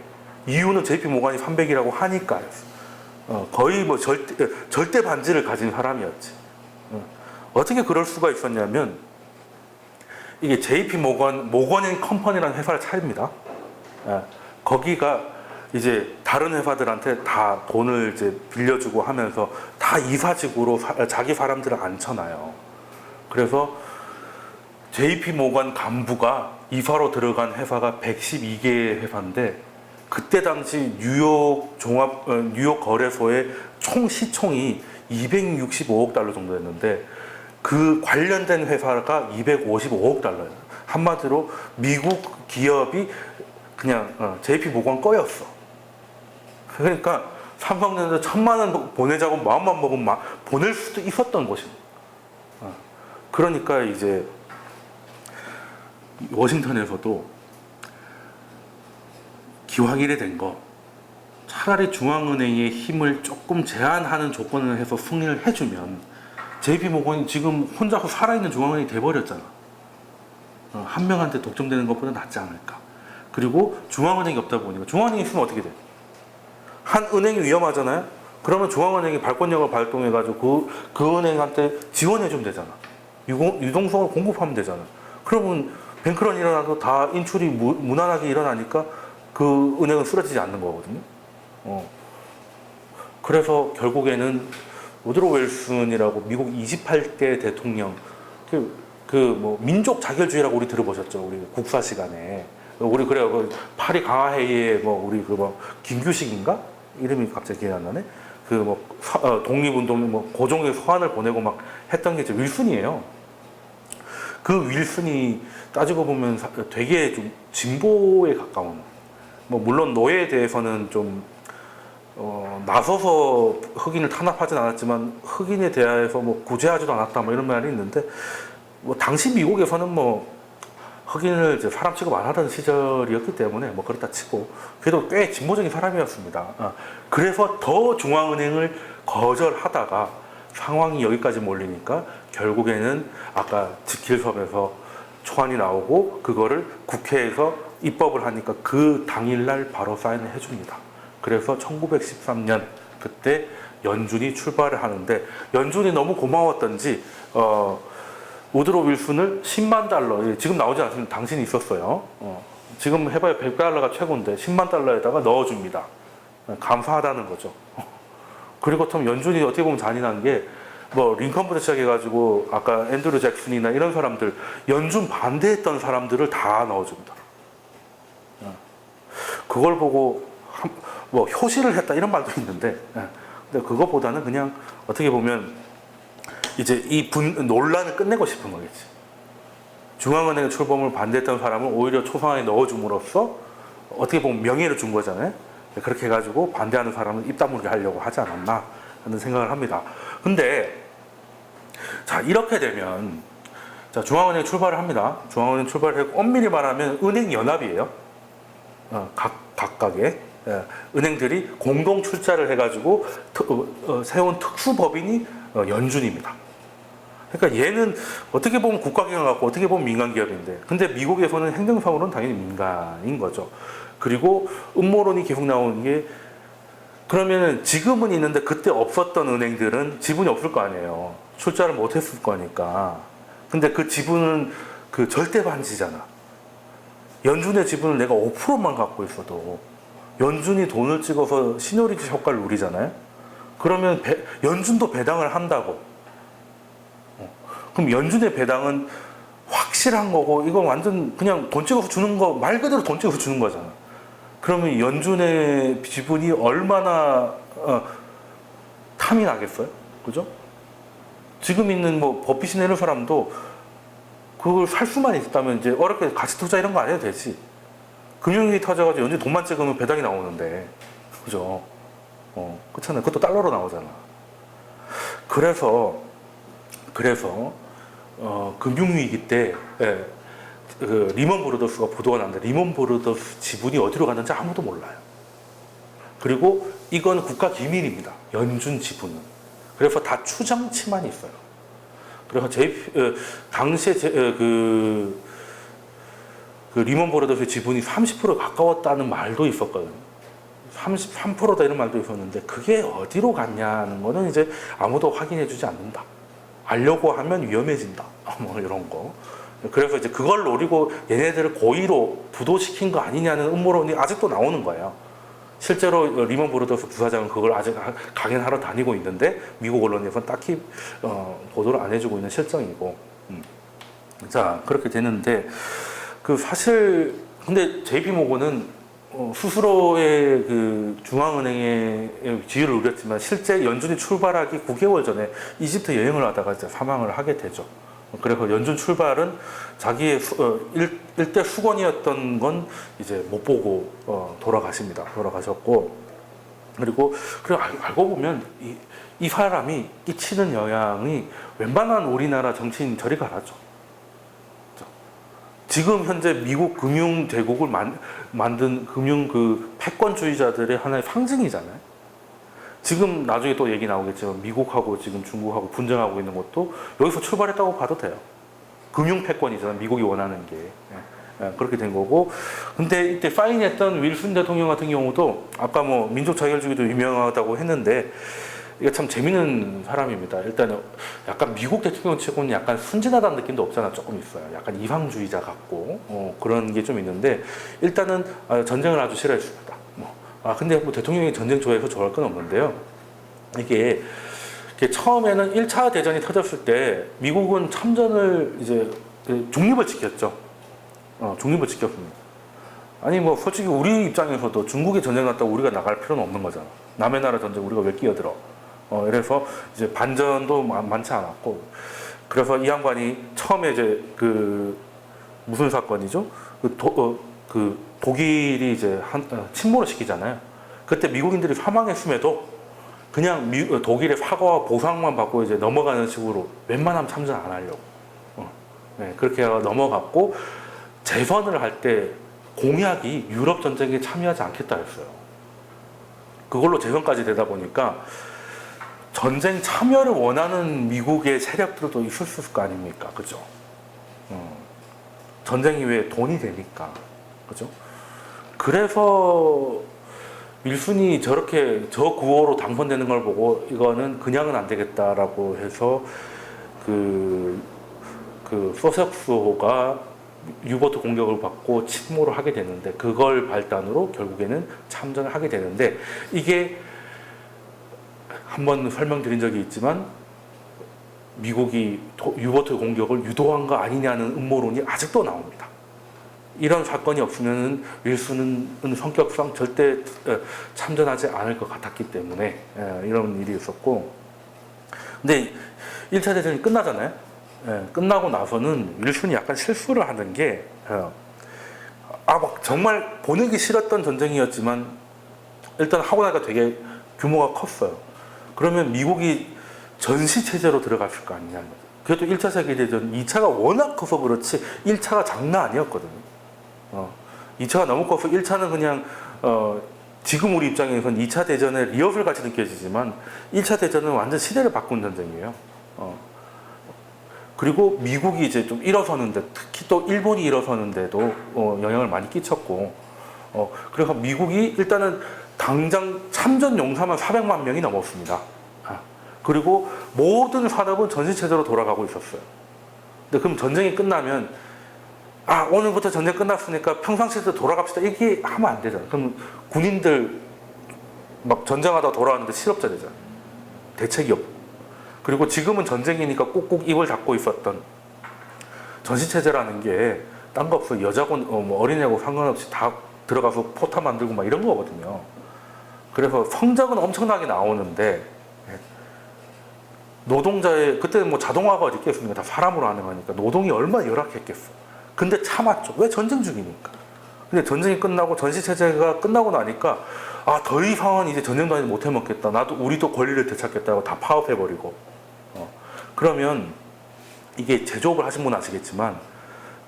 이유는 JP 모간이 300이라고 하니까였어. 거의 뭐 절대 반지를 가진 사람이었지. 어떻게 그럴 수가 있었냐면 이게 JP 모건 앤 컴퍼니라는 회사를 차립니다. 거기가 이제 다른 회사들한테 다 돈을 이제 빌려주고 하면서 다 이사직으로 자기 사람들을 앉혀놔요. 그래서 JP 모건 간부가 이사로 들어간 회사가 112개의 회사인데 그때 당시 뉴욕 거래소의 총 시총이 265억 달러 정도였는데 그 관련된 회사가 255억 달러예요. 한마디로 미국 기업이 그냥 JP 모건 거였어. 그러니까 삼성전자 1,000만 원 보내자고 마음만 먹으면 보낼 수도 있었던 곳입니다. 그러니까 이제 워싱턴에서도 기왕 이래 된 거 차라리 중앙은행의 힘을 조금 제한하는 조건을 해서 승인을 해주면 JP 모건이 지금 혼자서 살아있는 중앙은행이 돼버렸잖아. 한 명한테 독점되는 것보다 낫지 않을까. 그리고 중앙은행이 없다 보니까 중앙은행이 있으면 어떻게 돼? 한 은행이 위험하잖아요. 그러면 중앙은행이 발권력을 발동해가지고 그 은행한테 지원해주면 되잖아. 유동성을 공급하면 되잖아. 그러면 뱅크런 일어나도 다 인출이 무난하게 일어나니까 그 은행은 쓰러지지 않는 거거든요. 그래서 결국에는 우드로 윌슨이라고 미국 28대 대통령 뭐 민족 자결주의라고 우리 들어보셨죠? 우리 국사 시간에 우리 그래 그 파리 강화회의에 뭐 우리 그 뭐 김규식인가 이름이 갑자기 기억이 안 나네. 그 뭐 독립운동 뭐 고종의 서한을 보내고 막 했던 게 이제 윌슨이에요. 그 윌슨이 따지고 보면 되게 좀 진보에 가까운. 뭐 물론 노예에 대해서는 좀 나서서 흑인을 탄압하진 않았지만 흑인에 대해서 뭐 구제하지도 않았다 뭐 이런 말이 있는데 뭐 당시 미국에서는 뭐 흑인을 이제 사람 취급 안 하던 시절이었기 때문에 뭐 그렇다 치고 그래도 꽤 진보적인 사람이었습니다. 그래서 더 중앙은행을 거절하다가 상황이 여기까지 몰리니까 결국에는 아까 지킬섬에서 초안이 나오고 그거를 국회에서 입법을 하니까 그 당일날 바로 사인을 해줍니다. 그래서 1913년 그때 연준이 출발을 하는데 연준이 너무 고마웠던지 우드로 윌슨을 10만 달러, 지금 나오지 않습니다. 당신이 있었어요. 지금 해봐야 100달러가 최고인데 10만 달러에다가 넣어줍니다. 감사하다는 거죠. 그리고 참 연준이 어떻게 보면 잔인한 게 뭐 링컨부터 시작해가지고 아까 앤드류 잭슨이나 이런 사람들 연준 반대했던 사람들을 다 넣어줍니다. 그걸 보고 뭐 효시를 했다 이런 말도 있는데 근데 그거보다는 그냥 어떻게 보면 이제 이 논란을 끝내고 싶은 거겠지. 중앙은행의 출범을 반대했던 사람을 오히려 초상화에 넣어줌으로써 어떻게 보면 명예를 준 거잖아요. 그렇게 해가지고 반대하는 사람은 입 다물게 하려고 하지 않았나 하는 생각을 합니다. 근데 자 이렇게 되면 자 중앙은행 출발을 합니다. 중앙은행 출발을 하고 엄밀히 말하면 은행연합이에요. 각각의 은행들이 공동 출자를 해가지고 세운 특수법인이 연준입니다. 그러니까 얘는 어떻게 보면 국가기관 같고 어떻게 보면 민간기업인데 근데 미국에서는 행정상으로는 당연히 민간인 거죠. 그리고 음모론이 계속 나오는 게 그러면은 지금은 있는데 그때 없었던 은행들은 지분이 없을 거 아니에요. 출자를 못했을 거니까. 근데 그 지분은 그 절대 반지잖아. 연준의 지분을 내가 5%만 갖고 있어도 연준이 돈을 찍어서 시너리티 효과를 누리잖아요. 그러면 연준도 배당을 한다고. 그럼 연준의 배당은 확실한 거고 이건 완전 그냥 돈 찍어서 주는 거 말 그대로 돈 찍어서 주는 거잖아. 그러면 연준의 지분이 얼마나 탐이 나겠어요? 그죠? 지금 있는 뭐 버핏이 내는 사람도 그걸 살 수만 있다면 이제 어렵게 가치 투자 이런 거 안 해도 되지. 금융위기 터져가지고 연준 돈만 찍으면 배당이 나오는데, 그죠? 그렇잖아요. 그것도 달러로 나오잖아. 그래서 금융위기 때 그 리먼 브러더스가 보도가 났는데 리먼 브러더스 지분이 어디로 갔는지 아무도 몰라요. 그리고 이건 국가 기밀입니다. 연준 지분은. 그래서 다 추정치만 있어요. 그래서 당시에 그 리먼 브러더스의 지분이 30% 가까웠다는 말도 있었거든요. 33%다 이런 말도 있었는데 그게 어디로 갔냐는 거는 이제 아무도 확인해주지 않는다. 알려고 하면 위험해진다. 뭐 이런 거. 그래서 이제 그걸 노리고 얘네들을 고의로 부도시킨 거 아니냐는 음모론이 아직도 나오는 거예요. 실제로 리먼 브러더스 부사장은 그걸 아직 강연하러 다니고 있는데 미국 언론에서는 딱히 보도를 안 해주고 있는 실정이고. 자 그렇게 되는데 그 사실 근데 JP 모건은 스스로의 그 중앙은행의 지위를 누렸지만 실제 연준이 출발하기 9개월 전에 이집트 여행을 하다가 이제 사망을 하게 되죠. 그래서 연준 출발은 자기의 일대 수건이었던 건 이제 못 보고 돌아가십니다. 돌아가셨고 그리고 알고 보면 이 사람이 끼치는 영향이 웬만한 우리나라 정치인 저리 가라죠. 지금 현재 미국 금융 대국을 만든 금융 그 패권주의자들의 하나의 상징이잖아요. 지금 나중에 또 얘기 나오겠지만 미국하고 지금 중국하고 분쟁하고 있는 것도 여기서 출발했다고 봐도 돼요. 금융 패권이잖아요. 미국이 원하는 게. 그렇게 된 거고. 근데 이때 사인했던 윌슨 대통령 같은 경우도 아까 뭐 민족 자결주의도 유명하다고 했는데 이게 참 재밌는 사람입니다. 일단 약간 미국 대통령 치고는 약간 순진하다는 느낌도 없잖아. 조금 있어요. 약간 이상주의자 같고 그런 게 좀 있는데 일단은 전쟁을 아주 싫어했습니다. 근데 뭐 대통령이 전쟁 좋아해서 좋아할 건 없는데요. 이게 처음에는 1차 대전이 터졌을 때 미국은 참전을 이제 중립을 지켰죠. 중립을 지켰습니다. 아니 뭐 솔직히 우리 입장에서도 중국에 전쟁 났다고 우리가 나갈 필요는 없는 거잖아. 남의 나라 전쟁 우리가 왜 끼어들어? 이래서 이제 반전도 많지 않았고, 그래서 이 양반이 처음에 이제 그 무슨 사건이죠? 그 독일이 이제 침몰을 시키잖아요. 그때 미국인들이 사망했음에도 그냥 독일의 사과와 보상만 받고 이제 넘어가는 식으로 웬만하면 참전 안 하려고. 네, 그렇게 넘어갔고, 재선을 할 때 공약이 유럽 전쟁에 참여하지 않겠다 했어요. 그걸로 재선까지 되다 보니까 전쟁 참여를 원하는 미국의 세력들도 있었을 거 아닙니까? 그죠? 전쟁이 왜 돈이 되니까. 그죠? 그래서 윌슨이 저렇게 저 구호로 당선되는 걸 보고 이거는 그냥은 안 되겠다라고 해서 그 소섹스호가 유보트 공격을 받고 침몰을 하게 되는데, 그걸 발단으로 결국에는 참전을 하게 되는데, 이게 한번 설명드린 적이 있지만 미국이 유보트 공격을 유도한 거 아니냐는 음모론이 아직도 나옵니다. 이런 사건이 없으면 윌슨은 성격상 절대 참전하지 않을 것 같았기 때문에 이런 일이 있었고, 근데 1차 대전이 끝나잖아요. 끝나고 나서는 윌슨이 약간 실수를 하는 게, 막 정말 보내기 싫었던 전쟁이었지만 일단 하고 나니까 되게 규모가 컸어요. 그러면 미국이 전시체제로 들어갔을 거 아니냐. 그래도 1차 세계대전 2차가 워낙 커서 그렇지 1차가 장난 아니었거든요. 2차가 너무 커서 1차는 그냥 지금 우리 입장에서는 2차 대전의 리허설 같이 느껴지지만 1차 대전은 완전 시대를 바꾼 전쟁이에요. 그리고 미국이 이제 좀 일어서는데, 특히 또 일본이 일어서는데도 영향을 많이 끼쳤고, 그래서 미국이 일단은 당장 참전 용사만 400만 명이 넘었습니다. 그리고 모든 산업은 전시체제로 돌아가고 있었어요. 근데 그럼 전쟁이 끝나면 오늘부터 전쟁 끝났으니까 평상시대로 돌아갑시다, 이게 하면 안 되잖아요. 그럼 군인들 막 전쟁하다 돌아왔는데 실업자 되잖아요. 대책이 없고. 그리고 지금은 전쟁이니까 꾹꾹 입을 닫고 있었던 전시체제라는 게 딴 거 없어. 여자고 뭐 어린애고 상관없이 다 들어가서 포탄 만들고 막 이런 거거든요. 그래서 성적은 엄청나게 나오는데, 노동자의, 그때는 뭐 자동화가 어디 있겠습니까? 다 사람으로 하는 거니까 노동이 얼마나 열악했겠어. 근데 참았죠. 왜? 전쟁 중이니까. 근데 전쟁이 끝나고 전시체제가 끝나고 나니까 더 이상은 이제 전쟁도 아니고 못 해먹겠다. 우리도 권리를 되찾겠다고 다 파업해버리고. 그러면 이게 제조업을 하신 분 아시겠지만,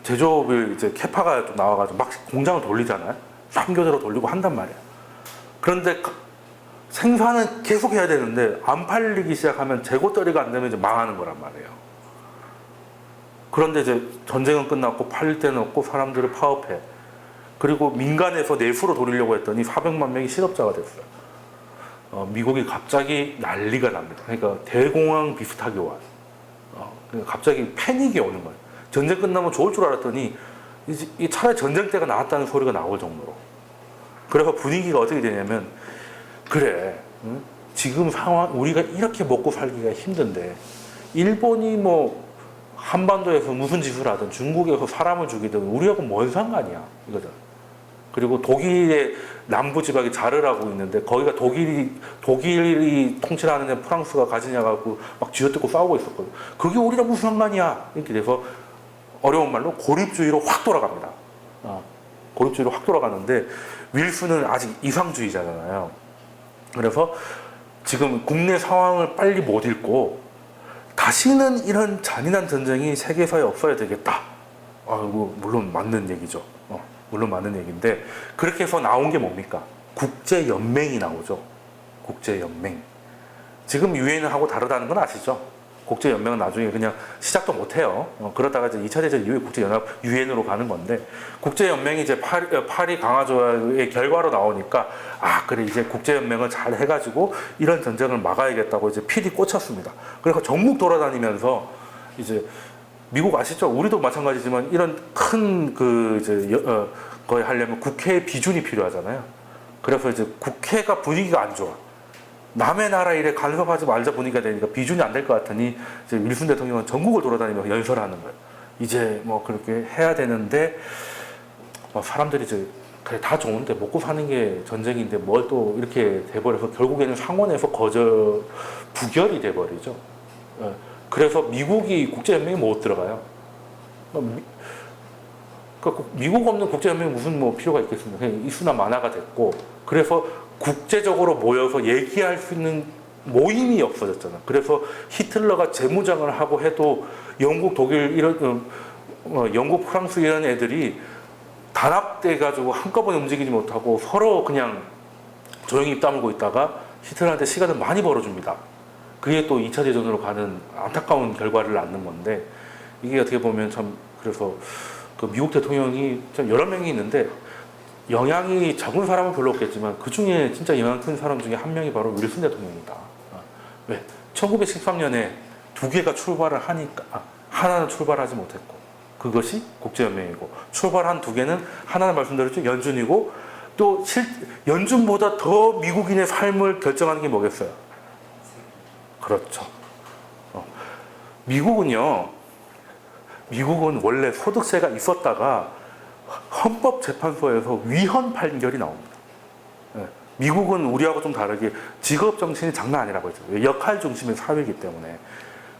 제조업을 이제 캐파가 좀 나와가지고 막 공장을 돌리잖아요. 3교대로 돌리고 한단 말이야. 그런데 생산은 계속 해야 되는데 안 팔리기 시작하면 재고 처리가 안 되면 이제 망하는 거란 말이에요. 그런데 이제 전쟁은 끝났고 팔릴 데는 없고 사람들을 파업해. 그리고 민간에서 내수로 돌리려고 했더니 400만 명이 실업자가 됐어요. 미국이 갑자기 난리가 납니다. 그러니까 대공황 비슷하게 와요. 그러니까 갑자기 패닉이 오는 거예요. 전쟁 끝나면 좋을 줄 알았더니 차라리 전쟁 때가 나왔다는 소리가 나올 정도로. 그래서 분위기가 어떻게 되냐면, 그래, 지금 상황 우리가 이렇게 먹고 살기가 힘든데 일본이 뭐 한반도에서 무슨 짓을 하든 중국에서 사람을 죽이든 우리하고 뭔 상관이야, 이거잖아. 그리고 독일의 남부 지방이 자르라고 있는데 거기가 독일이 통치하는 프랑스가 가지냐 갖고 막 쥐어뜯고 싸우고 있었거든. 그게 우리랑 무슨 상관이야, 이렇게 돼서 어려운 말로 고립주의로 확 돌아갑니다. 고립주의로 확 돌아가는데 윌슨은 아직 이상주의자잖아요. 그래서 지금 국내 상황을 빨리 못 읽고 다시는 이런 잔인한 전쟁이 세계사에 없어야 되겠다. 물론 맞는 얘기죠. 물론 맞는 얘기인데, 그렇게 해서 나온 게 뭡니까? 국제연맹이 나오죠. 국제연맹. 지금 유엔을 하고 다르다는 건 아시죠? 국제연맹은 나중에 그냥 시작도 못해요. 그러다가 이제 2차 대전 이후에 국제연합 유엔으로 가는 건데, 국제연맹이 이제 파리 강화조약의 결과로 나오니까 그래, 이제 국제연맹을 잘 해가지고 이런 전쟁을 막아야겠다고 이제 필이 꽂혔습니다. 그래서 전국 돌아다니면서 이제 미국 아시죠? 우리도 마찬가지지만 이런 큰 거에 하려면 국회의 비준이 필요하잖아요. 그래서 이제 국회가 분위기가 안 좋아. 남의 나라 일에 간섭하지 말자 분위기가 되니까 비준이 안 될 것 같으니 이제 윌슨 대통령은 전국을 돌아다니면서 연설하는 거예요. 이제 뭐 그렇게 해야 되는데 사람들이 이제 그래 다 좋은데 먹고 사는 게 전쟁인데 뭘 또 이렇게 돼버려서 결국에는 상원에서 부결이 돼버리죠. 예. 그래서 미국이 국제연맹에 못 들어가요. 그러니까 미국 없는 국제연맹이 무슨 뭐 필요가 있겠습니까? 그냥 이수나 만화가 됐고, 그래서 국제적으로 모여서 얘기할 수 있는 모임이 없어졌잖아. 그래서 히틀러가 재무장을 하고 해도 영국, 독일 이런 영국, 프랑스 이런 애들이 단합돼 가지고 한꺼번에 움직이지 못하고 서로 그냥 조용히 입 다물고 있다가 히틀러한테 시간을 많이 벌어줍니다. 그게 또 2차 대전으로 가는 안타까운 결과를 낳는 건데, 이게 어떻게 보면 참, 그래서 그 미국 대통령이 참 여러 명이 있는데 영향이 적은 사람은 별로 없겠지만 그 중에 진짜 영향 큰 사람 중에 한 명이 바로 윌슨 대통령이다. 왜? 1913년에 두 개가 출발을 하니까 하나는 출발하지 못했고, 그것이 국제연맹이고, 출발한 두 개는 하나는 말씀드렸죠, 연준이고, 또 연준보다 더 미국인의 삶을 결정하는 게 뭐겠어요? 그렇죠. 미국은 원래 소득세가 있었다가 헌법재판소에서 위헌 판결이 나옵니다. 예. 미국은 우리하고 좀 다르게 직업 정신이 장난 아니라고 했죠. 역할 중심의 사회이기 때문에.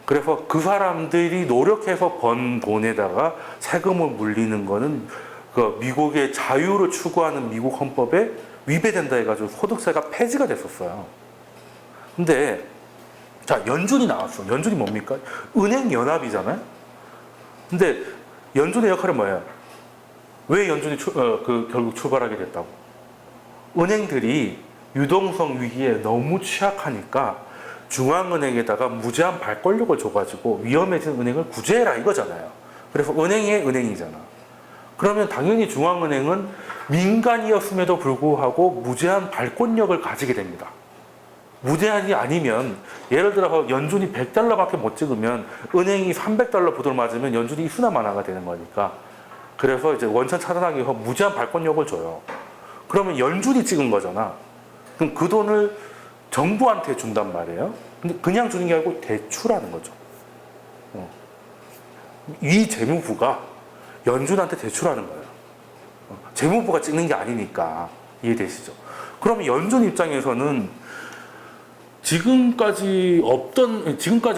그래서 그 사람들이 노력해서 번 돈에다가 세금을 물리는 거는 그 미국의 자유를 추구하는 미국 헌법에 위배된다 해가지고 소득세가 폐지가 됐었어요. 근데 자, 연준이 나왔어. 연준이 뭡니까? 은행연합이잖아요. 근데 연준의 역할은 뭐예요? 왜 연준이 결국 출발하게 됐다고? 은행들이 유동성 위기에 너무 취약하니까 중앙은행에다가 무제한 발권력을 줘가지고 위험해진 은행을 구제해라 이거잖아요. 그래서 은행의 은행이잖아. 그러면 당연히 중앙은행은 민간이었음에도 불구하고 무제한 발권력을 가지게 됩니다. 무제한이 아니면, 예를 들어서 연준이 100달러밖에 못 찍으면 은행이 300달러 부도를 맞으면 연준이 이수나 만화가 되는 거니까, 그래서 이제 원천 차단하기 위해서 무제한 발권력을 줘요. 그러면 연준이 찍은 거잖아. 그럼 그 돈을 정부한테 준단 말이에요. 근데 그냥 주는 게 아니고 대출하는 거죠. 이 재무부가 연준한테 대출하는 거예요. 재무부가 찍는 게 아니니까. 이해되시죠? 그러면 연준 입장에서는 지금까지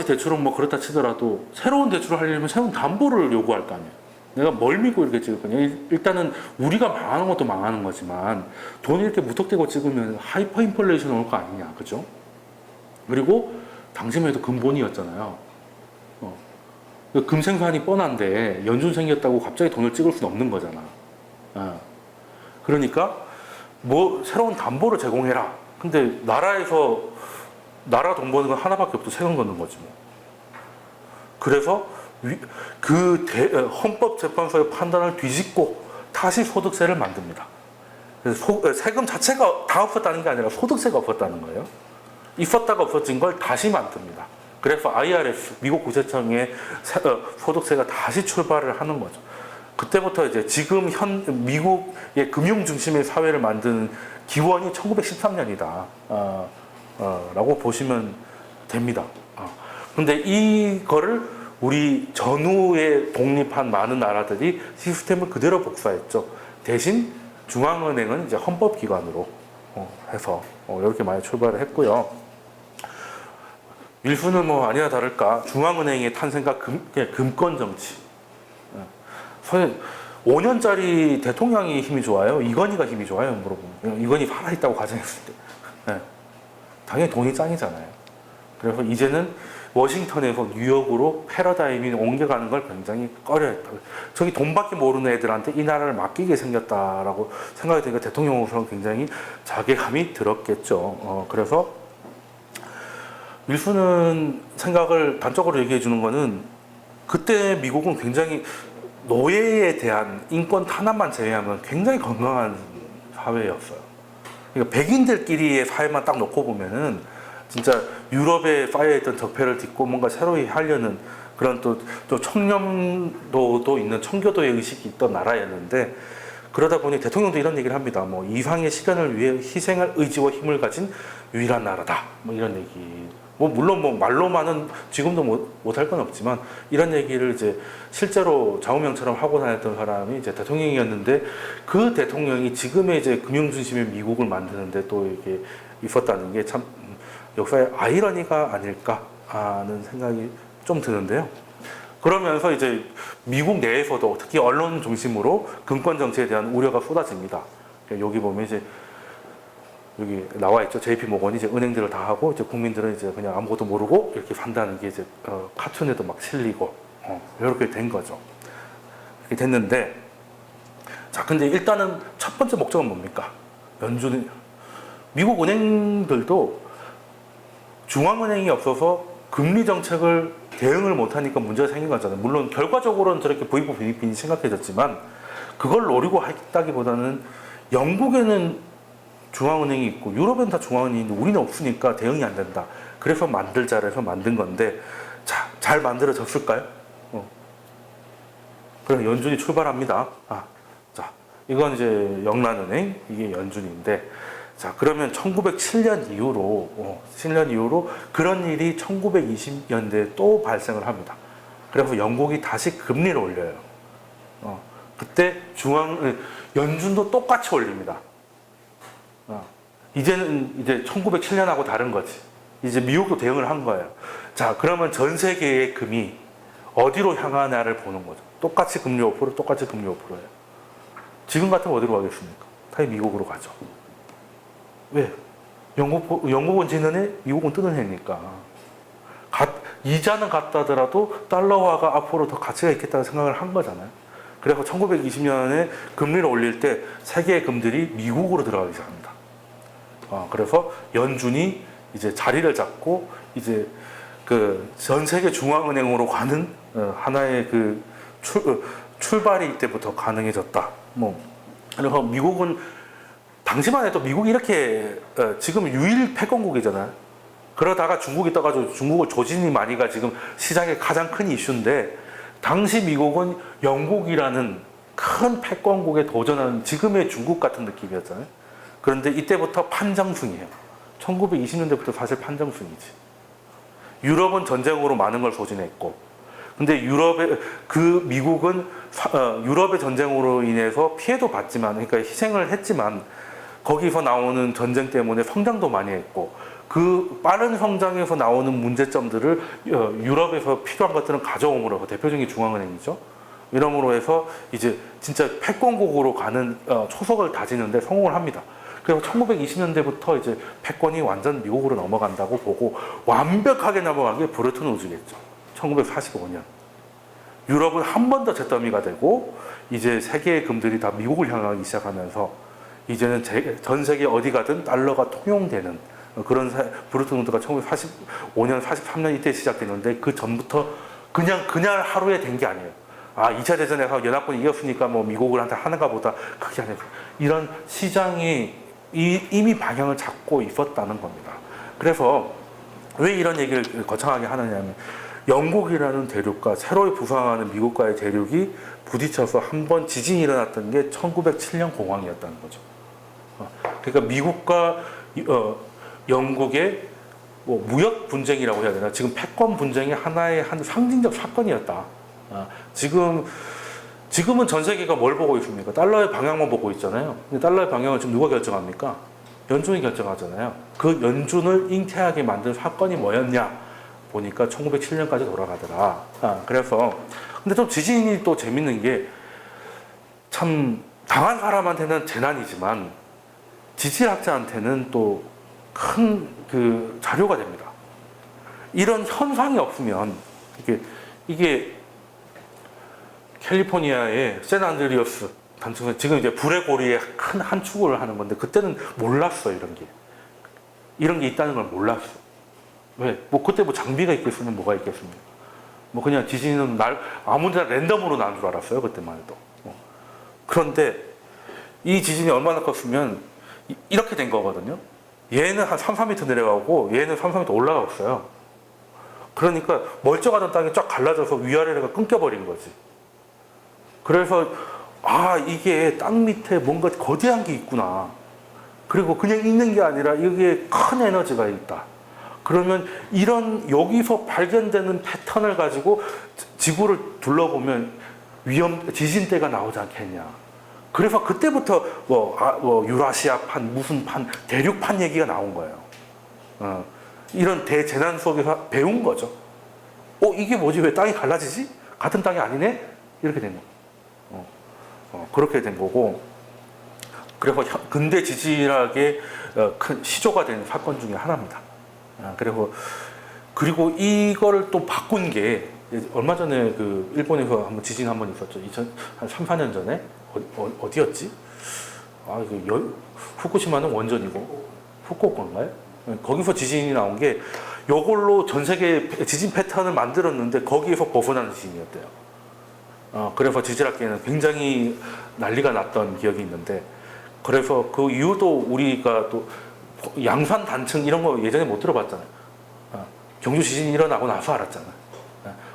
대출은 뭐 그렇다 치더라도 새로운 대출을 하려면 새로운 담보를 요구할 거 아니에요. 내가 뭘 믿고 이렇게 찍을 거냐. 일단은 우리가 망하는 것도 망하는 거지만 돈이 이렇게 무턱대고 찍으면 하이퍼 인플레이션 올 거 아니냐. 그죠? 그리고 당시만 해도 근본이었잖아요. 금생산이 뻔한데 연준 생겼다고 갑자기 돈을 찍을 수는 없는 거잖아. 그러니까 뭐 새로운 담보를 제공해라. 근데 나라 돈 버는 건 하나밖에 없어. 세금 걷는 거지 뭐. 그래서 헌법재판소의 판단을 뒤집고 다시 소득세를 만듭니다. 그래서 세금 자체가 다 없었다는 게 아니라 소득세가 없었다는 거예요. 있었다가 없어진 걸 다시 만듭니다. 그래서 IRS, 미국 구세청의 소득세가 다시 출발을 하는 거죠. 그때부터 이제 지금 미국의 금융 중심의 사회를 만드는 기원이 1913년이다. 라고 보시면 됩니다. 근데 이거를 우리 전후에 독립한 많은 나라들이 시스템을 그대로 복사했죠. 대신 중앙은행은 이제 헌법기관으로 해서 이렇게 많이 출발을 했고요. 윌슨은 뭐 아니나 다를까 중앙은행의 탄생과 금권 정치. 5년짜리 대통령이 힘이 좋아요? 이건희가 힘이 좋아요? 물어보면 이건희 살아있다고 가정했을 때 당연히 돈이 짱이잖아요. 그래서 이제는 워싱턴에서 뉴욕으로 패러다임이 옮겨가는 걸 굉장히 꺼려했다. 저기 돈밖에 모르는 애들한테 이 나라를 맡기게 생겼다라고 생각이 드니까 대통령으로서는 굉장히 자괴감이 들었겠죠. 그래서 윌슨은 생각을 단적으로 얘기해 주는 거는, 그때 미국은 굉장히 노예에 대한 인권 탄압만 제외하면 굉장히 건강한 사회였어요. 그러니까 백인들끼리의 사회만 딱 놓고 보면은 진짜 유럽에 쌓여있던 적폐를 딛고 뭔가 새로이 하려는 그런 또 청렴도도 있는 청교도의 의식이 있던 나라였는데, 그러다 보니 대통령도 이런 얘기를 합니다. 뭐 이상의 실현을 위해 희생할 의지와 힘을 가진 유일한 나라다. 뭐 이런 얘기 뭐 물론 뭐 말로만은 지금도 못할 건 없지만 이런 얘기를 이제 실제로 좌우명처럼 하고 다녔던 사람이 이제 대통령이었는데 그 대통령이 지금의 이제 금융 중심의 미국을 만드는데 또 이게 있었다는 게 참 역사의 아이러니가 아닐까 하는 생각이 좀 드는데요. 그러면서 이제 미국 내에서도 특히 언론 중심으로 금권 정치에 대한 우려가 쏟아집니다. 여기 보면 이제 여기 나와 있죠. JP 모건이 이제 은행들을 다 하고 이제 국민들은 이제 그냥 아무것도 모르고 이렇게 산다는 게 이제 카툰에도 막 실리고 이렇게 된 거죠. 이렇게 됐는데 자 근데 일단은 첫 번째 목적은 뭡니까? 연준 미국 은행들도 중앙은행이 없어서 금리 정책을 대응을 못하니까 문제가 생긴 거잖아요. 물론 결과적으로는 저렇게 부익부 빈익빈이 심각해졌지만 그걸 노리고 했다기보다는 영국에는 중앙은행이 있고 유럽엔 다 중앙은행이 있는데 우리는 없으니까 대응이 안 된다. 그래서 만들자 해서 만든 건데 자, 잘 만들어졌을까요? 그럼 연준이 출발합니다. 자, 이건 이제 영란은행, 이게 연준인데 자, 그러면 1907년 이후로 7년 이후로 그런 일이 1920년대에 또 발생을 합니다. 그래서 영국이 다시 금리를 올려요. 그때 연준도 똑같이 올립니다. 이제는 이제 1907년하고 다른 거지. 이제 미국도 대응을 한 거예요. 자, 그러면 전 세계의 금이 어디로 향하냐를 보는 거죠. 똑같이 금리 5%, 똑같이 금리 5%예요. 지금 같으면 어디로 가겠습니까? 당연히 미국으로 가죠. 왜? 영국은 지는 해, 미국은 뜨는 해니까. 이자는 같다더라도 달러화가 앞으로 더 가치가 있겠다는 생각을 한 거잖아요. 그래서 1920년에 금리를 올릴 때 세계의 금들이 미국으로 들어가기 시작합니다. 그래서 연준이 이제 자리를 잡고 이제 그 전 세계 중앙은행으로 가는 하나의 그 출발이 이때부터 가능해졌다. 그래서 미국은 당시만 해도 미국이 이렇게 지금 유일 패권국이잖아요. 그러다가 중국이 떠가지고 중국을 조진이 많이가 지금 시장의 가장 큰 이슈인데 당시 미국은 영국이라는 큰 패권국에 도전하는 지금의 중국 같은 느낌이었잖아요. 그런데 이때부터 판정승이에요. 1920년대부터 사실 판정승이지. 유럽은 전쟁으로 많은 걸 소진했고, 근데 미국은 유럽의 전쟁으로 인해서 피해도 봤지만, 그러니까 희생을 했지만, 거기서 나오는 전쟁 때문에 성장도 많이 했고, 그 빠른 성장에서 나오는 문제점들을 유럽에서 필요한 것들은 가져옴으로 해서 대표적인 중앙은행이죠. 이러므로 해서 이제 진짜 패권국으로 가는 초석을 다지는데 성공을 합니다. 그래서 1920년대부터 이제 패권이 완전 미국으로 넘어간다고 보고 완벽하게 넘어간 게 브레튼 우즈겠죠. 1945년. 유럽은 한 번 더 잿더미가 되고 이제 세계의 금들이 다 미국을 향하기 시작하면서 이제는 전 세계 어디 가든 달러가 통용되는 그런 브레튼 우즈가 1945년, 43년 이때 시작됐는데 그 전부터 그냥 하루에 된 게 아니에요. 2차 대전에서 연합군이 이겼으니까 뭐 미국을 한테 하는가 보다. 그게 아니에요. 이런 시장이 이미 방향을 잡고 있었다는 겁니다. 그래서 왜 이런 얘기를 거창하게 하느냐면 영국이라는 대륙과 새로 부상하는 미국과의 대륙이 부딪혀서 한번 지진이 일어났던 게 1907년 공황이었다는 거죠. 그러니까 미국과 영국의 뭐 무역 분쟁이라고 해야 되나? 지금 패권 분쟁이 하나의 한 상징적 사건이었다. 지금은 전 세계가 뭘 보고 있습니까? 달러의 방향만 보고 있잖아요. 근데 달러의 방향을 지금 누가 결정합니까? 연준이 결정하잖아요. 그 연준을 잉태하게 만든 사건이 뭐였냐? 보니까 1907년까지 돌아가더라. 그래서 근데 좀 지진이 또 재밌는 게 참 당한 사람한테는 재난이지만 지질학자한테는 또 큰 그 자료가 됩니다. 이런 현상이 없으면 이게 캘리포니아의 샌안드리어스 단층은 지금 이제 불의 고리의 큰 한 축을 하는 건데 그때는 몰랐어 이런 게 있다는 걸 몰랐어. 왜? 뭐 그때 뭐 장비가 있겠으면 뭐가 있겠습니까? 뭐 그냥 지진은 아무데나 랜덤으로 난 줄 알았어요 그때만 해도. 그런데 이 지진이 얼마나 컸으면 이렇게 된 거거든요. 얘는 한 3, 4m 내려가고 얘는 3, 4m 올라갔어요. 그러니까 멀쩡하던 땅이 쫙 갈라져서 위아래가 끊겨버린 거지. 그래서 이게 땅 밑에 뭔가 거대한 게 있구나. 그리고 그냥 있는 게 아니라 이게 큰 에너지가 있다. 그러면 이런 여기서 발견되는 패턴을 가지고 지구를 둘러보면 지진대가 나오지 않겠냐. 그래서 그때부터 뭐 유라시아판, 무슨 판, 대륙판 얘기가 나온 거예요. 이런 대재난 속에서 배운 거죠. 이게 뭐지? 왜 땅이 갈라지지? 같은 땅이 아니네? 이렇게 된 거. 그렇게 된 거고. 그래서 근대 지질학의 큰 시조가 된 사건 중에 하나입니다. 그리고 이거를 또 바꾼 게 얼마 전에 그 일본에서 한번 지진 한 번 있었죠. 한 3, 4년 전에 어디였지? 후쿠시마는 원전이고 후쿠오카인가요? 거기서 지진이 나온 게 이걸로 전 세계 지진 패턴을 만들었는데 거기에서 벗어나는 지진이었대요. 그래서 지질학계는 굉장히 난리가 났던 기억이 있는데, 그래서 그 이유도 우리가 또 양산 단층 이런 거 예전에 못 들어봤잖아요. 경주 지진이 일어나고 나서 알았잖아요.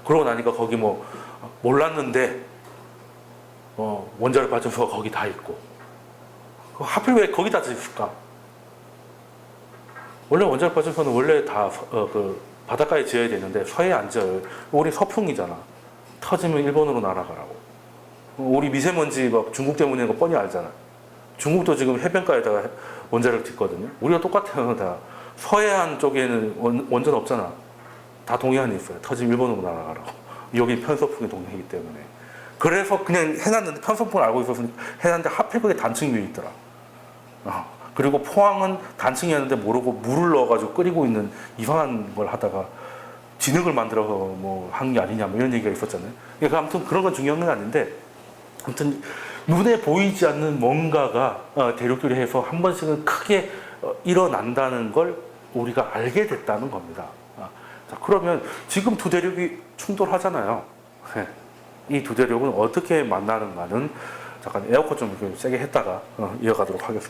그러고 나니까 거기 뭐 몰랐는데 원자력 발전소가 거기 다 있고, 하필 왜 거기다 있을까? 원래 원자력 발전소는 원래 다 그 바닷가에 지어야 되는데 서해에 안 지어요. 우리 서풍이잖아. 터지면 일본으로 날아가라고. 우리 미세먼지 막 중국 때문에 거 뻔히 알잖아. 중국도 지금 해변가에다가 원자력 짓거든요. 우리가 똑같아요. 다 서해안 쪽에는 원전 없잖아. 다 동해안에 있어요. 터지면 일본으로 날아가라고. 여기 편서풍의 동네이기 때문에. 그래서 그냥 해놨는데, 편서풍을 알고 있었으니까 해놨는데 하필 그게 단층 위에 있더라. 그리고 포항은 단층이었는데 모르고 물을 넣어가지고 끓이고 있는 이상한 걸 하다가 진흙을 만들어서 뭐 한 게 아니냐, 뭐 이런 얘기가 있었잖아요. 그러니까 아무튼 그런 건 중요한 건 아닌데, 아무튼 눈에 보이지 않는 뭔가가 대륙들이 해서 한 번씩은 크게 일어난다는 걸 우리가 알게 됐다는 겁니다. 자, 그러면 지금 두 대륙이 충돌하잖아요. 이 두 대륙은 어떻게 만나는가는 잠깐 에어컨 좀 세게 했다가 이어가도록 하겠습니다.